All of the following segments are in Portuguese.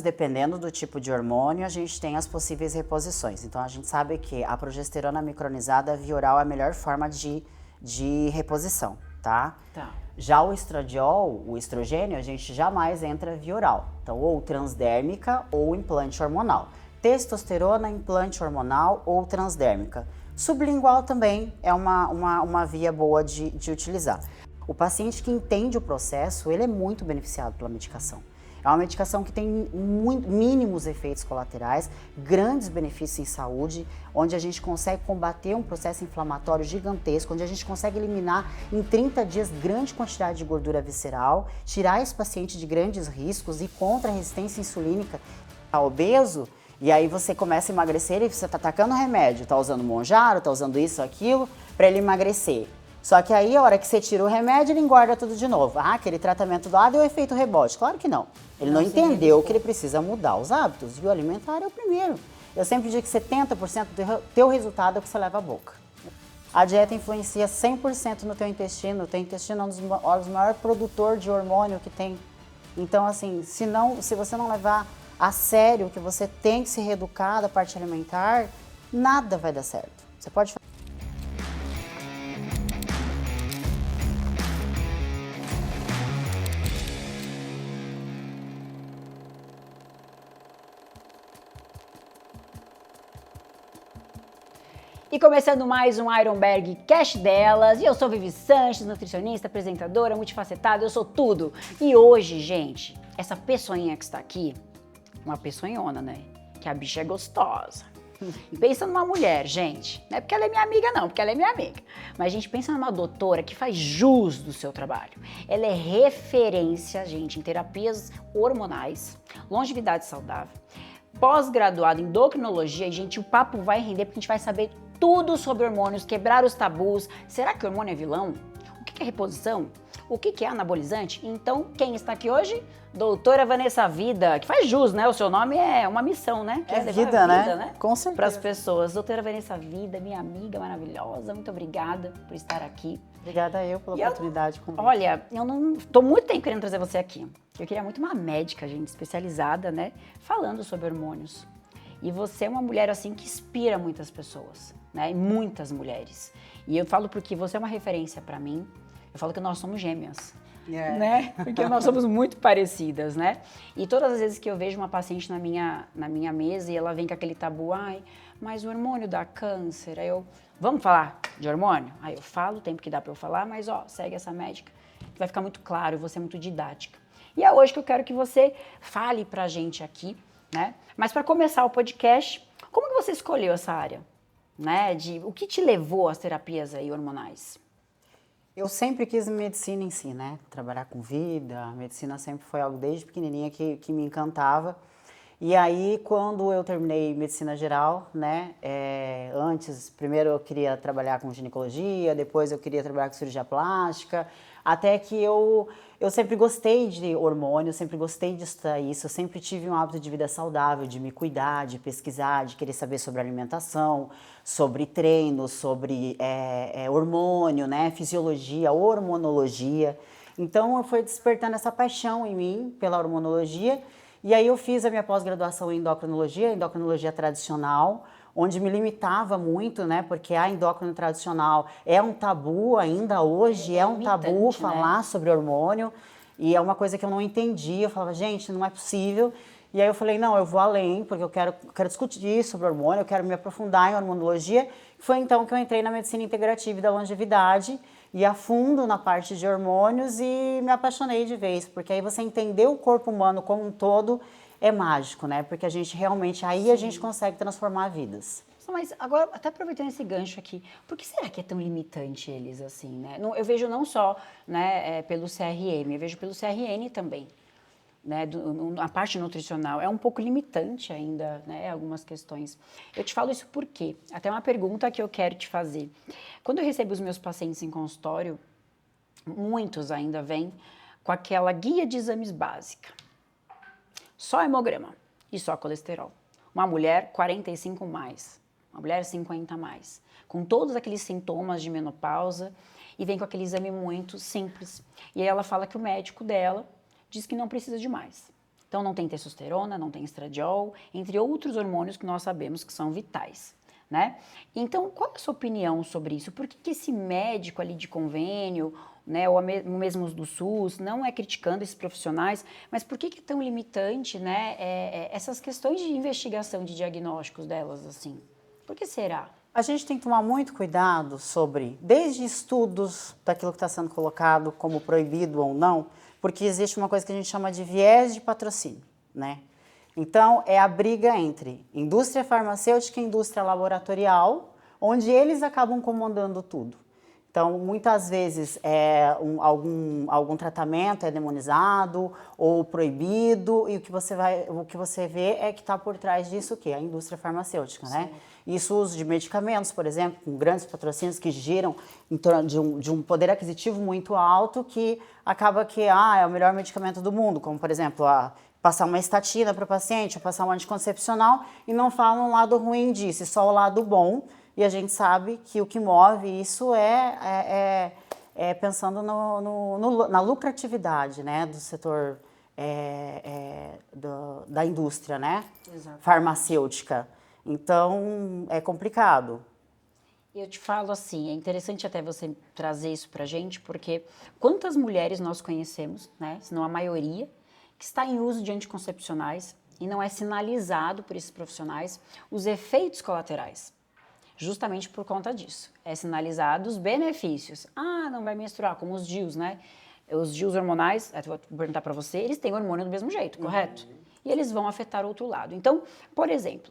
Dependendo do tipo de hormônio, a gente tem as possíveis reposições. Então, a gente sabe que a progesterona micronizada via oral é a melhor forma de reposição, tá? Tá. Já o estradiol, o estrogênio, a gente jamais entra via oral. Então, ou transdérmica ou implante hormonal. Testosterona, implante hormonal ou transdérmica. Sublingual também é uma via boa de utilizar. O paciente que entende o processo, ele é muito beneficiado pela medicação. É uma medicação que tem mínimos efeitos colaterais, grandes benefícios em saúde, onde a gente consegue combater um processo inflamatório gigantesco, onde a gente consegue eliminar em 30 dias grande quantidade de gordura visceral, tirar esse paciente de grandes riscos e contra a resistência insulínica. Tá obeso, e aí você começa a emagrecer e você tá atacando o remédio, tá usando Monjaro, tá usando isso, aquilo, para ele emagrecer. Só que aí, a hora que você tira o remédio, ele engorda tudo de novo. Ah, aquele tratamento lá deu efeito rebote. Claro que não. Ele não entendeu que ele precisa mudar os hábitos. E o alimentar é o primeiro. Eu sempre digo que 70% do teu resultado é o que você leva à boca. A dieta influencia 100% no teu intestino. O teu intestino é um dos maiores produtores de hormônio que tem. Então, assim, se você não levar a sério que você tem que se reeducar da parte alimentar, nada vai dar certo. Você pode fazer. E começando mais um Ironberg Cash delas, e eu sou Vivi Sanches, nutricionista, apresentadora, multifacetada, eu sou tudo. E hoje, gente, essa pessoinha que está aqui, uma pessoinhona, né? Que a bicha é gostosa. E pensa numa mulher, gente, não é porque ela é minha amiga não, porque ela é minha amiga. Mas a gente pensa numa doutora que faz jus do seu trabalho. Ela é referência, gente, em terapias hormonais, longevidade saudável, pós-graduada em endocrinologia, e, gente, o papo vai render porque a gente vai saber tudo sobre hormônios, quebrar os tabus. Será que o hormônio é vilão? O que é reposição? O que é anabolizante? Então, quem está aqui hoje? Doutora Vanessa Vida, que faz jus, né? O seu nome é uma missão, né? É vida, né? Com certeza. Para as pessoas. Doutora Vanessa Vida, minha amiga maravilhosa, muito obrigada por estar aqui. Obrigada eu pela oportunidade. Olha, eu não tô muito tempo querendo trazer você aqui. Eu queria muito uma médica, gente, especializada, né? Falando sobre hormônios. E você é uma mulher, assim, que inspira muitas pessoas, né? E muitas mulheres. E eu falo porque você é uma referência para mim. Eu falo que nós somos gêmeas, né? Porque nós somos muito parecidas, né? E todas as vezes que eu vejo uma paciente na minha mesa e ela vem com aquele tabu, ai, mas o hormônio dá câncer. Aí eu, vamos falar de hormônio? Aí eu falo o tempo que dá para eu falar, mas ó, segue essa médica, que vai ficar muito claro, você é muito didática. E é hoje que eu quero que você fale pra gente aqui, né? Mas para começar o podcast, como que você escolheu essa área, né? O que te levou às terapias aí hormonais? Eu sempre quis medicina em si, né? Trabalhar com vida, a medicina sempre foi algo desde pequenininha que me encantava. E aí, quando eu terminei medicina geral, né? Primeiro eu queria trabalhar com ginecologia, depois eu queria trabalhar com cirurgia plástica, até que eu sempre gostei de hormônio, sempre gostei de estudar isso, eu sempre tive um hábito de vida saudável, de me cuidar, de pesquisar, de querer saber sobre alimentação, sobre treino, sobre hormônio, né, fisiologia, hormonologia. Então, eu fui despertando essa paixão em mim pela hormonologia, e aí eu fiz a minha pós-graduação em endocrinologia tradicional, onde me limitava muito, né? Porque a endócrino tradicional é um tabu ainda hoje, é um tabu falar sobre hormônio, e é uma coisa que eu não entendia. Eu falava, gente, não é possível. E aí eu falei, não, eu vou além, porque eu quero discutir sobre hormônio, eu quero me aprofundar em hormonologia. Foi então que eu entrei na medicina integrativa e da longevidade, e a fundo na parte de hormônios e me apaixonei de vez, porque aí você entender o corpo humano como um todo é mágico, né? Porque a gente realmente, aí Sim. a gente consegue transformar vidas. Mas agora, até aproveitando esse gancho aqui, por que será que é tão limitante eles assim, né? Eu vejo não só, né, pelo CRM, eu vejo pelo CRN também, né? A parte nutricional é um pouco limitante ainda, né? Algumas questões. Eu te falo isso porque, até uma pergunta que eu quero te fazer. Quando eu recebo os meus pacientes em consultório, muitos ainda vêm com aquela guia de exames básica. Só hemograma e só colesterol. Uma mulher 45 mais, uma mulher 50 mais, com todos aqueles sintomas de menopausa e vem com aquele exame muito simples. E aí ela fala que o médico dela diz que não precisa de mais. Então não tem testosterona, não tem estradiol, entre outros hormônios que nós sabemos que são vitais, né? Então, qual é a sua opinião sobre isso? Por que que esse médico ali de convênio, né, ou mesmo os do SUS, não é criticando esses profissionais, mas por que que é tão limitante, né, essas questões de investigação de diagnósticos delas, assim? Por que será? A gente tem que tomar muito cuidado sobre, desde estudos daquilo que está sendo colocado como proibido ou não, porque existe uma coisa que a gente chama de viés de patrocínio, né? Então, é a briga entre indústria farmacêutica e indústria laboratorial, onde eles acabam comandando tudo. Então, muitas vezes, algum tratamento é demonizado ou proibido, e o que você vê é que está por trás disso o quê? A indústria farmacêutica, né? Isso, o uso de medicamentos, por exemplo, com grandes patrocínios que giram em torno de um poder aquisitivo muito alto, que acaba que é o melhor medicamento do mundo, como, por exemplo, passar uma estatina para o paciente, ou passar um anticoncepcional, e não falam o lado ruim disso, e só o lado bom. E a gente sabe que o que move isso é pensando na lucratividade, né, do setor da indústria, né, farmacêutica. Então, é complicado. Eu te falo assim, é interessante até você trazer isso pra gente, porque quantas mulheres nós conhecemos, né, se não a maioria, que está em uso de anticoncepcionais e não é sinalizado por esses profissionais os efeitos colaterais. Justamente por conta disso. É sinalizado os benefícios. Não vai menstruar, como os DIUs, né? Os DIUs hormonais, vou perguntar para você, eles têm hormônio do mesmo jeito, correto? E eles vão afetar o outro lado. Então, por exemplo,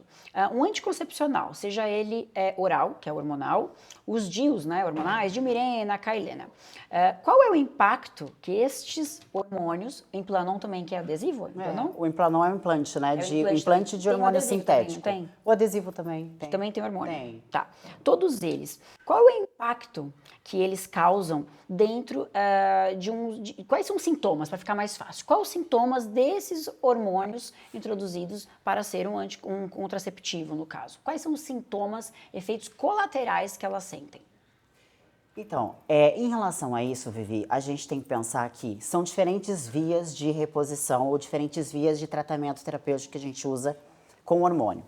um anticoncepcional, seja ele oral, que é hormonal, os DIUs, né, hormonais, Dimirena, Cailena. Qual é o impacto que estes hormônios, o Implanon também, que é adesivo? O Implanon é um implante, né? Implante de hormônio sintético. Tem? O adesivo também tem. Que também tem hormônio? Tem. Tá. Todos eles. Qual é o impacto que eles causam dentro quais são os sintomas, para ficar mais fácil? Quais os sintomas desses hormônios introduzidos para ser um contraceptivo, no caso? Quais são os sintomas, efeitos colaterais que elas sentem? Então, em relação a isso, Vivi, a gente tem que pensar que são diferentes vias de reposição ou diferentes vias de tratamento terapêutico que a gente usa com hormônio.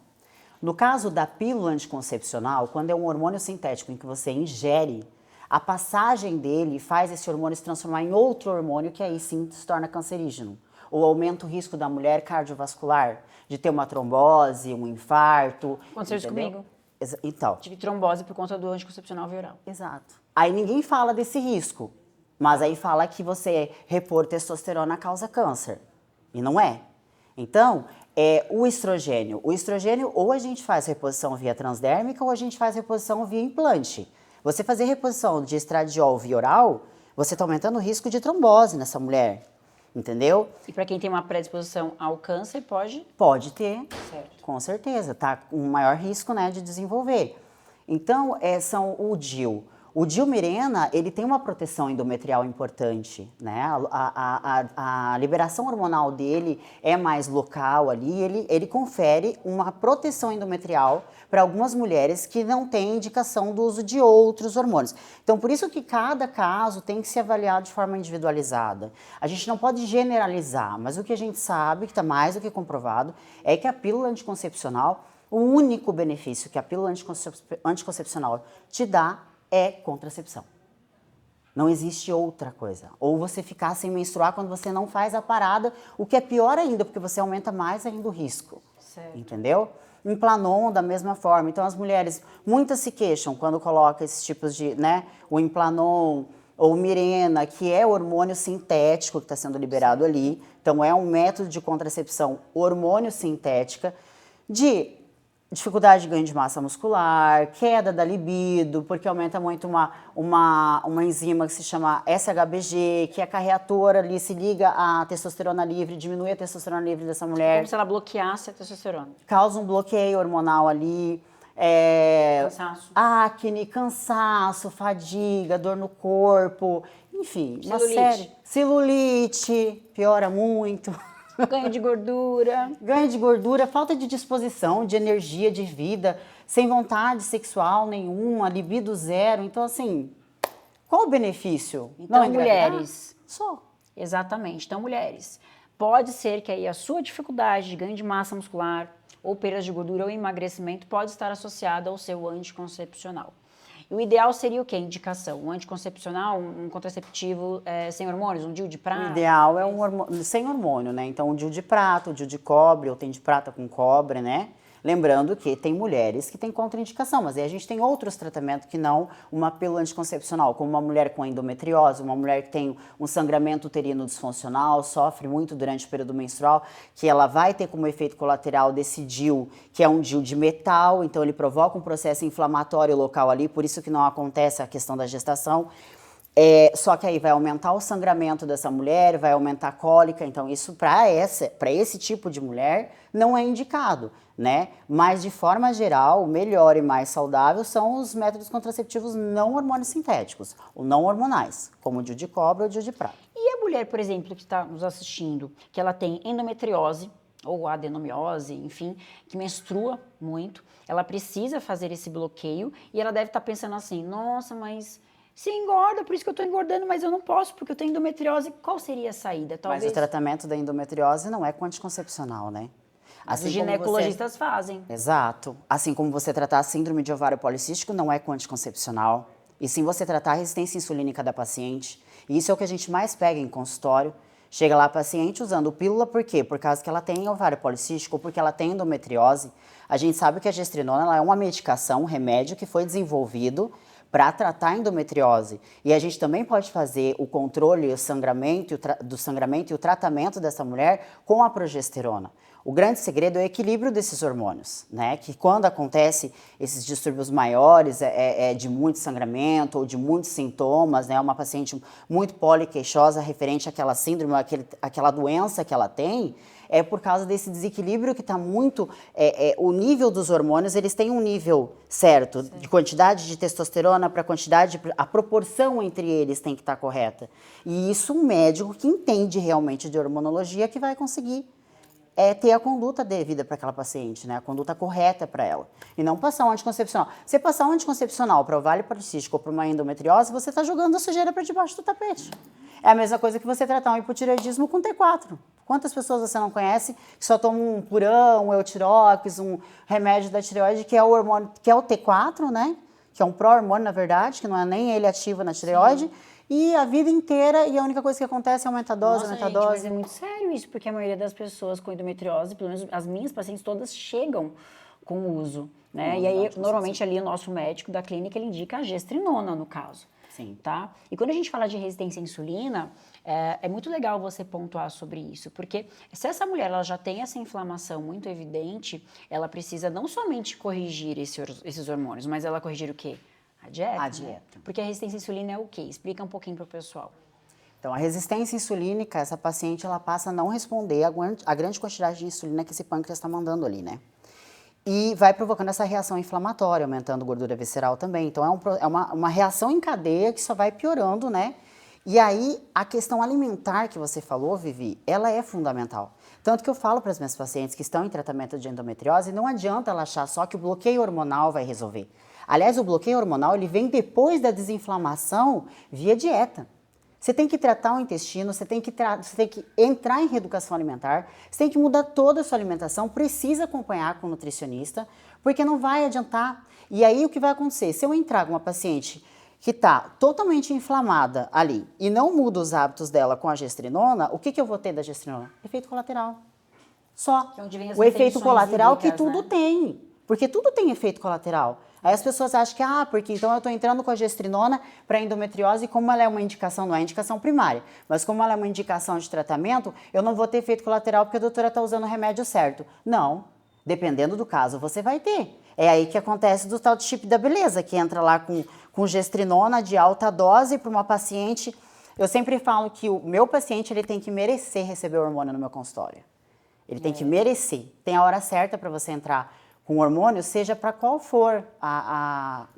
No caso da pílula anticoncepcional, quando é um hormônio sintético em que você ingere, a passagem dele faz esse hormônio se transformar em outro hormônio que aí sim se torna cancerígeno. Ou aumenta o risco da mulher cardiovascular, de ter uma trombose, um infarto. Aconteceu isso comigo. Então. Tive trombose por conta do anticoncepcional via oral. Exato. Aí ninguém fala desse risco, mas aí fala que você repor testosterona causa câncer. E não é. Então, o estrogênio. O estrogênio, ou a gente faz reposição via transdérmica, ou a gente faz reposição via implante. Você fazer reposição de estradiol via oral, você está aumentando o risco de trombose nessa mulher. Entendeu? E para quem tem uma predisposição ao câncer, pode? Pode ter, certo. Com certeza, tá com um maior risco, né, de desenvolver. Então, são o DIU. O Dimirena, ele tem uma proteção endometrial importante, né? A liberação hormonal dele é mais local ali, ele confere uma proteção endometrial para algumas mulheres que não têm indicação do uso de outros hormônios. Então, por isso que cada caso tem que ser avaliado de forma individualizada. A gente não pode generalizar, mas o que a gente sabe, que está mais do que comprovado, é que a pílula anticoncepcional, o único benefício que a pílula anticoncepcional te dá é contracepção. Não existe outra coisa. Ou você ficar sem menstruar quando você não faz a parada, o que é pior ainda, porque você aumenta mais ainda o risco. Certo. Entendeu? Implanon, da mesma forma. Então, as mulheres, muitas se queixam quando colocam esses tipos de, né, o Implanon ou Mirena, que é hormônio sintético que está sendo liberado ali. Então, é um método de contracepção hormônio sintética de dificuldade de ganho de massa muscular, queda da libido, porque aumenta muito uma enzima que se chama SHBG, que é carreatora ali, se liga à testosterona livre, diminui a testosterona livre dessa mulher. Como se ela bloqueasse a testosterona. Causa um bloqueio hormonal ali. Cansaço. Acne, cansaço, fadiga, dor no corpo, enfim, uma série. Celulite, piora muito. Ganho de gordura. Ganho de gordura, falta de disposição, de energia, de vida, sem vontade sexual nenhuma, libido zero. Então, assim, qual o benefício? Então, não mulheres. Só. Exatamente. Então, mulheres, pode ser que aí a sua dificuldade de ganho de massa muscular, ou perda de gordura, ou emagrecimento, pode estar associada ao seu anticoncepcional. E o ideal seria o quê? Indicação. Um anticoncepcional, um contraceptivo sem hormônios, um DIU de prata? O ideal é um hormônio, sem hormônio, né? Então, o DIU de prata, o DIU de cobre, ou tem de prata com cobre, né? Lembrando que tem mulheres que têm contraindicação, mas aí a gente tem outros tratamentos que não uma pílula anticoncepcional, como uma mulher com endometriose, uma mulher que tem um sangramento uterino disfuncional, sofre muito durante o período menstrual, que ela vai ter como efeito colateral desse DIU, que é um DIU de metal, então ele provoca um processo inflamatório local ali, por isso que não acontece a questão da gestação. Só que aí vai aumentar o sangramento dessa mulher, vai aumentar a cólica, então isso para esse tipo de mulher não é indicado, né? Mas de forma geral, o melhor e mais saudável são os métodos contraceptivos não hormônios sintéticos, ou não hormonais, como o DIU de cobre ou o DIU de prata. E a mulher, por exemplo, que está nos assistindo, que ela tem endometriose, ou adenomiose, enfim, que menstrua muito, ela precisa fazer esse bloqueio e ela deve estar pensando assim, nossa, mas... se engorda, por isso que eu estou engordando, mas eu não posso, porque eu tenho endometriose. Qual seria a saída? Talvez... Mas o tratamento da endometriose não é com anticoncepcional, né? Assim os ginecologistas fazem. Exato. Assim como você tratar a síndrome de ovário policístico, não é com anticoncepcional. E sim você tratar a resistência insulínica da paciente. E isso é o que a gente mais pega em consultório. Chega lá a paciente usando pílula, por quê? Por causa que ela tem ovário policístico ou porque ela tem endometriose. A gente sabe que a gestrinona ela é uma medicação, um remédio que foi desenvolvido para tratar a endometriose. E a gente também pode fazer o controle do sangramento e o tratamento dessa mulher com a progesterona. O grande segredo é o equilíbrio desses hormônios, né? Que quando acontece esses distúrbios maiores, de muito sangramento ou de muitos sintomas, né? Uma paciente muito poliqueixosa referente àquela síndrome, àquela doença que ela tem, é por causa desse desequilíbrio que está muito... o nível dos hormônios, eles têm um nível certo, de quantidade de testosterona para quantidade... A proporção entre eles tem que estar correta. E isso um médico que entende realmente de hormonologia que vai conseguir ter a conduta devida para aquela paciente, né? A conduta correta para ela. E não passar um anticoncepcional. Você passar um anticoncepcional para ovário policístico ou para uma endometriose, você está jogando a sujeira para debaixo do tapete. É a mesma coisa que você tratar um hipotireoidismo com T4. Quantas pessoas você não conhece que só tomam um Purão, um Eutirox, um remédio da tireoide, que é o hormônio, que é o T4, né? Que é um pró-hormônio, na verdade, que não é nem ele ativo na tireoide. Sim. E a vida inteira, e a única coisa que acontece é aumentar a dose, aumentar a dose. Mas é muito sério isso, porque a maioria das pessoas com endometriose, pelo menos as minhas pacientes todas chegam com o uso, né? E aí, normalmente ali o nosso médico da clínica, ele indica a gestrinona, no caso. Sim. Tá? E quando a gente fala de resistência à insulina, é muito legal você pontuar sobre isso, porque se essa mulher ela já tem essa inflamação muito evidente, ela precisa não somente corrigir esses hormônios, mas ela corrigir o quê? A dieta. A dieta. Né? Porque a resistência à insulina é o quê? Explica um pouquinho para o pessoal. Então, a resistência insulínica, essa paciente ela passa a não responder a grande quantidade de insulina que esse pâncreas está mandando ali, né? E vai provocando essa reação inflamatória, aumentando gordura visceral também. Então, é uma reação em cadeia que só vai piorando, né? E aí, a questão alimentar que você falou, Vivi, ela é fundamental. Tanto que eu falo para as minhas pacientes que estão em tratamento de endometriose, não adianta ela achar só que o bloqueio hormonal vai resolver. Aliás, o bloqueio hormonal, ele vem depois da desinflamação via dieta. Você tem que tratar o intestino, você tem que entrar em reeducação alimentar, você tem que mudar toda a sua alimentação, precisa acompanhar com o nutricionista, porque não vai adiantar. E aí o que vai acontecer? Se eu entrar com uma paciente que está totalmente inflamada ali e não muda os hábitos dela com a gestrinona, o que eu vou ter da gestrinona? Efeito colateral. Só. O efeito colateral hídricas, que tudo tem, porque tudo tem efeito colateral. Aí as pessoas acham que, porque então eu estou entrando com a gestrinona para endometriose, como ela é uma indicação, não é indicação primária, mas como ela é uma indicação de tratamento, eu não vou ter efeito colateral porque a doutora está usando o remédio certo. Não, dependendo do caso, você vai ter. É aí que acontece do tal de chip da beleza, que entra lá com gestrinona de alta dose para uma paciente. Eu sempre falo que o meu paciente ele tem que merecer receber o hormônio no meu consultório. Ele tem que merecer. Tem a hora certa para você entrar com hormônio, seja para qual for a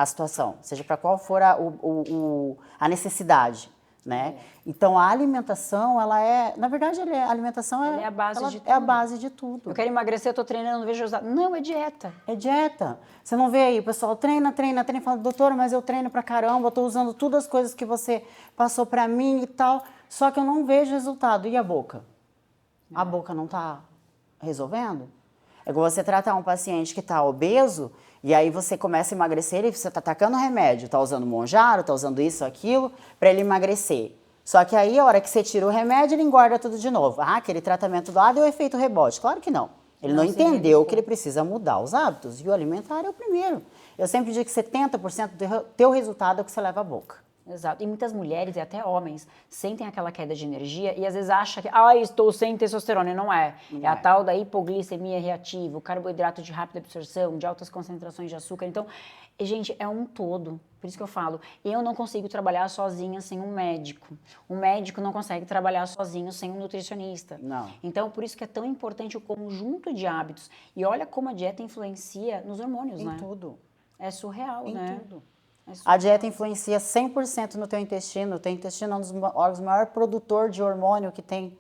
situação, seja para qual for a necessidade, né? Então, a alimentação, ela é... Na verdade, a alimentação é a base de tudo. É a base de tudo. Eu quero emagrecer, eu tô treinando, não vejo resultado. Não, é dieta. É dieta. Você não vê aí, o pessoal treina, fala, doutora, mas eu treino pra caramba, eu tô usando todas as coisas que você passou pra mim e tal, só que eu não vejo resultado. E a boca? A boca não tá resolvendo? É igual você tratar um paciente que tá obeso e aí você começa a emagrecer e você tá tacando remédio, tá usando Monjaro, tá usando isso, aquilo, para ele emagrecer. Só que aí, a hora que você tira o remédio, ele engorda tudo de novo. Ah, aquele tratamento lá deu efeito rebote. Claro que não. Ele não entendeu que ele precisa mudar os hábitos. E o alimentar é o primeiro. Eu sempre digo que 70% do teu resultado é o que você leva à boca. Exato. E muitas mulheres e até homens sentem aquela queda de energia e às vezes acham que, estou sem testosterona. E não é. É a tal da hipoglicemia reativa, o carboidrato de rápida absorção, de altas concentrações de açúcar. Então, gente, é um todo. Por isso que eu falo, eu não consigo trabalhar sozinha sem um médico. Um médico não consegue trabalhar sozinho sem um nutricionista. Não. Então, por isso que é tão importante o conjunto de hábitos. E olha como a dieta influencia nos hormônios, né? Em tudo. É surreal, né? Em tudo. A dieta influencia 100% no teu intestino. O teu intestino é um dos órgãos maior produtor de hormônio que tem.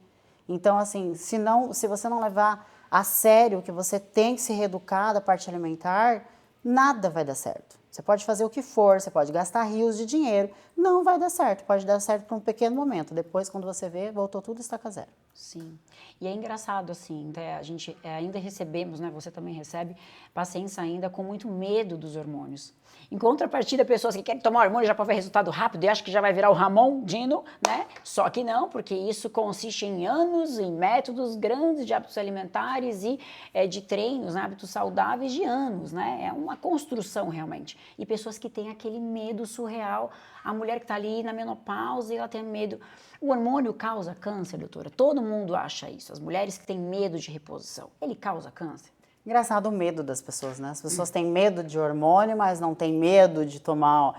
Então, assim, se você não levar a sério que você tem que se reeducar da parte alimentar, nada vai dar certo. Você pode fazer o que for, você pode gastar rios de dinheiro, não vai dar certo. Pode dar certo por um pequeno momento. Depois, quando você vê, voltou tudo, estaca zero. Sim. E é engraçado, assim, a gente ainda recebemos, né, você também recebe, pacientes ainda com muito medo dos hormônios. Em contrapartida, pessoas que querem tomar hormônio já para ver resultado rápido e acham que já vai virar o Ramon Dino, né? Só que não, porque isso consiste em anos, em métodos grandes de hábitos alimentares e de treinos, né, hábitos saudáveis de anos, né? É uma construção realmente. E pessoas que têm aquele medo surreal, a mulher que está ali na menopausa e ela tem medo. O hormônio causa câncer, doutora? Todo mundo acha isso. As mulheres que têm medo de reposição, ele causa câncer? Engraçado o medo das pessoas, né? As pessoas têm medo de hormônio, mas não têm medo de tomar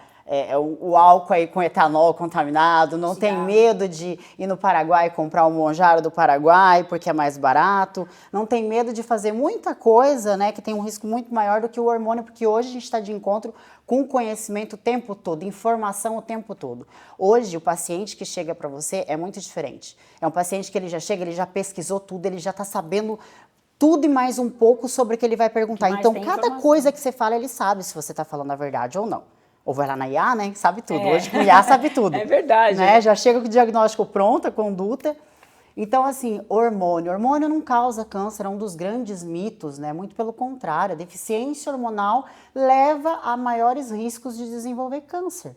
o álcool aí com etanol contaminado, não tem medo de ir no Paraguai e comprar o Monjaro do Paraguai porque é mais barato, não tem medo de fazer muita coisa, né, que tem um risco muito maior do que o hormônio, porque hoje a gente está de encontro com conhecimento o tempo todo, informação o tempo todo. Hoje, o paciente que chega para você é muito diferente. É um paciente que ele já chega, ele já pesquisou tudo, ele já está sabendo tudo e mais um pouco sobre o que ele vai perguntar. Então, cada coisa que você fala, ele sabe se você está falando a verdade ou não. Ou vai lá na IA, né, que sabe tudo. Hoje o IA sabe tudo. É verdade. Né? Já chega com o diagnóstico pronto, a conduta. Então, assim, hormônio não causa câncer, é um dos grandes mitos, né? Muito pelo contrário, a deficiência hormonal leva a maiores riscos de desenvolver câncer.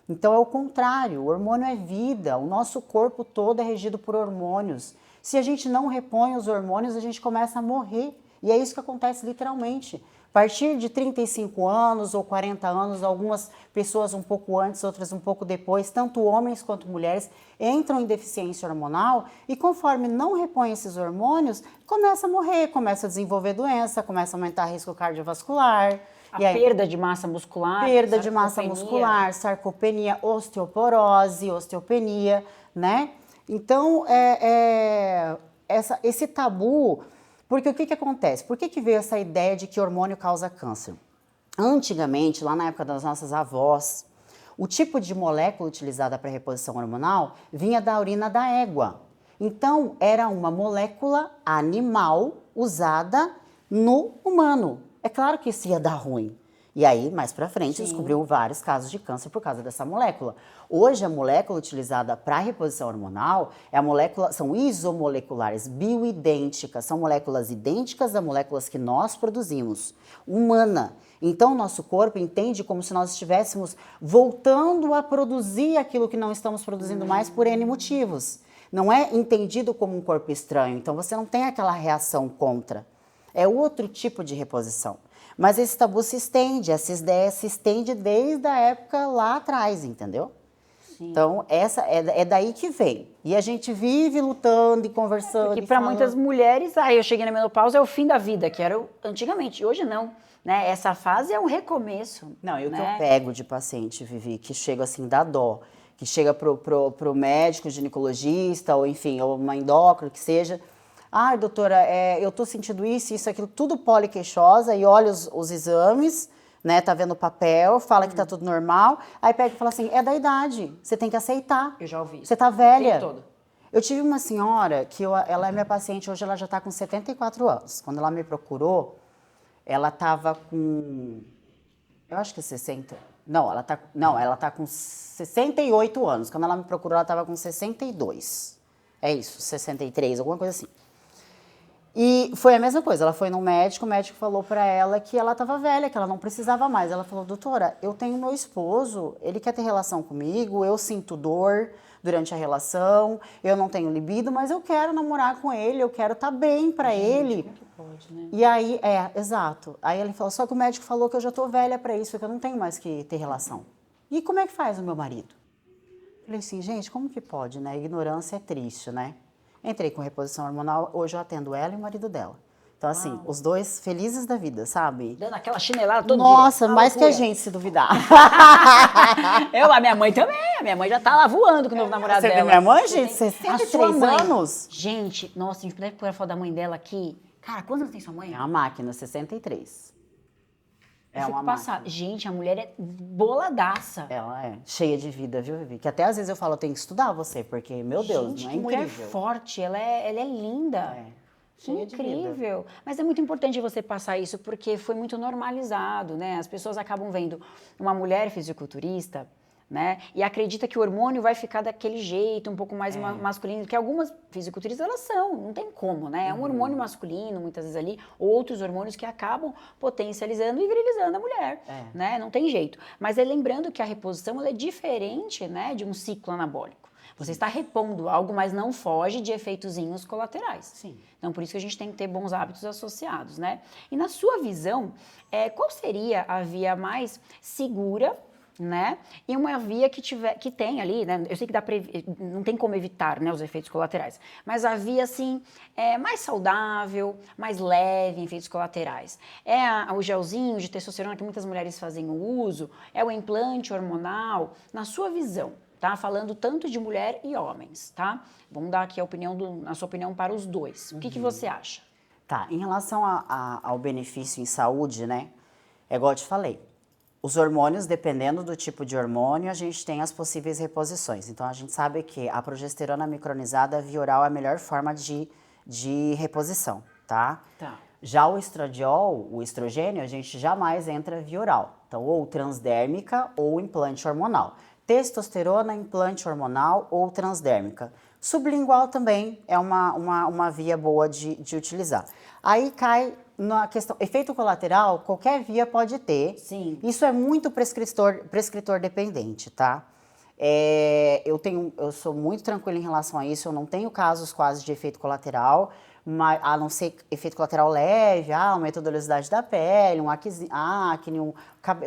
Então, é o contrário, o hormônio é vida, o nosso corpo todo é regido por hormônios. Se a gente não repõe os hormônios, a gente começa a morrer. E é isso que acontece literalmente. A partir de 35 anos ou 40 anos, algumas pessoas um pouco antes, outras um pouco depois, tanto homens quanto mulheres, entram em deficiência hormonal e conforme não repõe esses hormônios, começa a morrer, começa a desenvolver doença, começa a aumentar risco cardiovascular. A perda de massa muscular. Perda de massa muscular, sarcopenia, osteoporose, osteopenia, né? Então, esse tabu, porque o que acontece? Por que veio essa ideia de que hormônio causa câncer? Antigamente, lá na época das nossas avós, o tipo de molécula utilizada para reposição hormonal vinha da urina da égua. Então, era uma molécula animal usada no humano. É claro que isso ia dar ruim. E aí, mais pra frente, descobriu vários casos de câncer por causa dessa molécula. Hoje, a molécula utilizada para reposição hormonal são isomoleculares, bioidênticas, são moléculas idênticas a moléculas que nós produzimos, humana. Então, o nosso corpo entende como se nós estivéssemos voltando a produzir aquilo que não estamos produzindo mais por N motivos. Não é entendido como um corpo estranho, então você não tem aquela reação contra. É outro tipo de reposição. Mas esse tabu se estende, essa ideia se estende desde a época lá atrás, entendeu? Sim. Então, essa é daí que vem. E a gente vive lutando e conversando. Porque para muitas mulheres, eu cheguei na menopausa, é o fim da vida, que era antigamente, hoje não. Né? Essa fase é um recomeço. Não, e o que eu pego de paciente, Vivi, que chega assim, dá dó, que chega pro médico, ginecologista, ou enfim, ou uma endócrina, que seja... doutora, eu tô sentindo isso, aquilo, tudo poliqueixosa, e olha os exames, né, tá vendo o papel, fala que tá tudo normal, aí pega e fala assim, é da idade, você tem que aceitar. Eu já ouvi isso. Você tá velha. Todo. Eu tive uma senhora, ela é minha paciente, hoje ela já tá com 74 anos. Quando ela me procurou, ela tava com, eu acho que 60, ela tá com 68 anos. Quando ela me procurou, ela tava com 62. É isso, 63, alguma coisa assim. E foi a mesma coisa, ela foi no médico, o médico falou pra ela que ela tava velha, que ela não precisava mais. Ela falou, doutora, eu tenho meu esposo, ele quer ter relação comigo, eu sinto dor durante a relação, eu não tenho libido, mas eu quero namorar com ele, eu quero estar bem pra ele. Como que pode, né? E aí, exato. Aí ele falou, só que o médico falou que eu já tô velha pra isso, que eu não tenho mais que ter relação. E como é que faz o meu marido? Falei assim, gente, como que pode, né? Ignorância é triste, né? Entrei com reposição hormonal, hoje eu atendo ela e o marido dela. Então, assim, os dois felizes da vida, sabe? Dando aquela chinelada todo Nossa, dia. mais que a loucura. gente, se duvidar. A minha mãe também. A minha mãe já tá lá voando com o novo namorado Você vê dela. minha mãe, gente? A sua 63 mãe. anos. Gente, nossa, a gente puder pôr a foto da mãe dela aqui. Cara, quantos anos tem sua mãe? É uma máquina, 63. Eu É fico uma passada. máquina. Gente, a mulher é boladaça. Ela é cheia de vida, viu, Vivi? Que até às vezes eu falo, eu tenho que estudar você, porque, meu Deus, Gente, não é que mulher incrível. forte. Ela é linda. É, cheia de vida. Incrível. Mas é muito importante você passar isso porque foi muito normalizado, né? As pessoas acabam vendo uma mulher fisiculturista, né? E acredita que o hormônio vai ficar daquele jeito, um pouco mais masculino, que algumas fisiculturistas elas são, não tem como, né? É um hormônio masculino, muitas vezes ali, outros hormônios que acabam potencializando e virilizando a mulher, né? Não tem jeito. Mas é lembrando que a reposição ela é diferente, né, de um ciclo anabólico. Você está repondo algo, mas não foge de efeitozinhos colaterais. Sim. Então, por isso que a gente tem que ter bons hábitos associados, né? E na sua visão, qual seria a via mais segura, né? E uma via que tem ali, né? Eu sei que não tem como evitar, né, os efeitos colaterais, mas a via, assim, mais saudável, mais leve em efeitos colaterais. O gelzinho de testosterona que muitas mulheres fazem o uso, é o implante hormonal, na sua visão, tá? Falando tanto de mulher e homens, tá? Vamos dar aqui a sua opinião para os dois. O que você acha? Tá, em relação ao benefício em saúde, né? É igual eu te falei. Os hormônios, dependendo do tipo de hormônio, a gente tem as possíveis reposições. Então, a gente sabe que a progesterona micronizada via oral é a melhor forma de reposição, tá? Tá. Já o estradiol, o estrogênio, a gente jamais entra via oral. Então, ou transdérmica ou implante hormonal. Testosterona, implante hormonal ou transdérmica. Sublingual também é uma via boa de utilizar. Aí cai na questão, efeito colateral, qualquer via pode ter. Sim. Isso é muito prescritor dependente, tá? Eu sou muito tranquila em relação a isso, eu não tenho casos quase de efeito colateral, mas, a não ser efeito colateral leve, aumento da oleosidade da pele, um acne,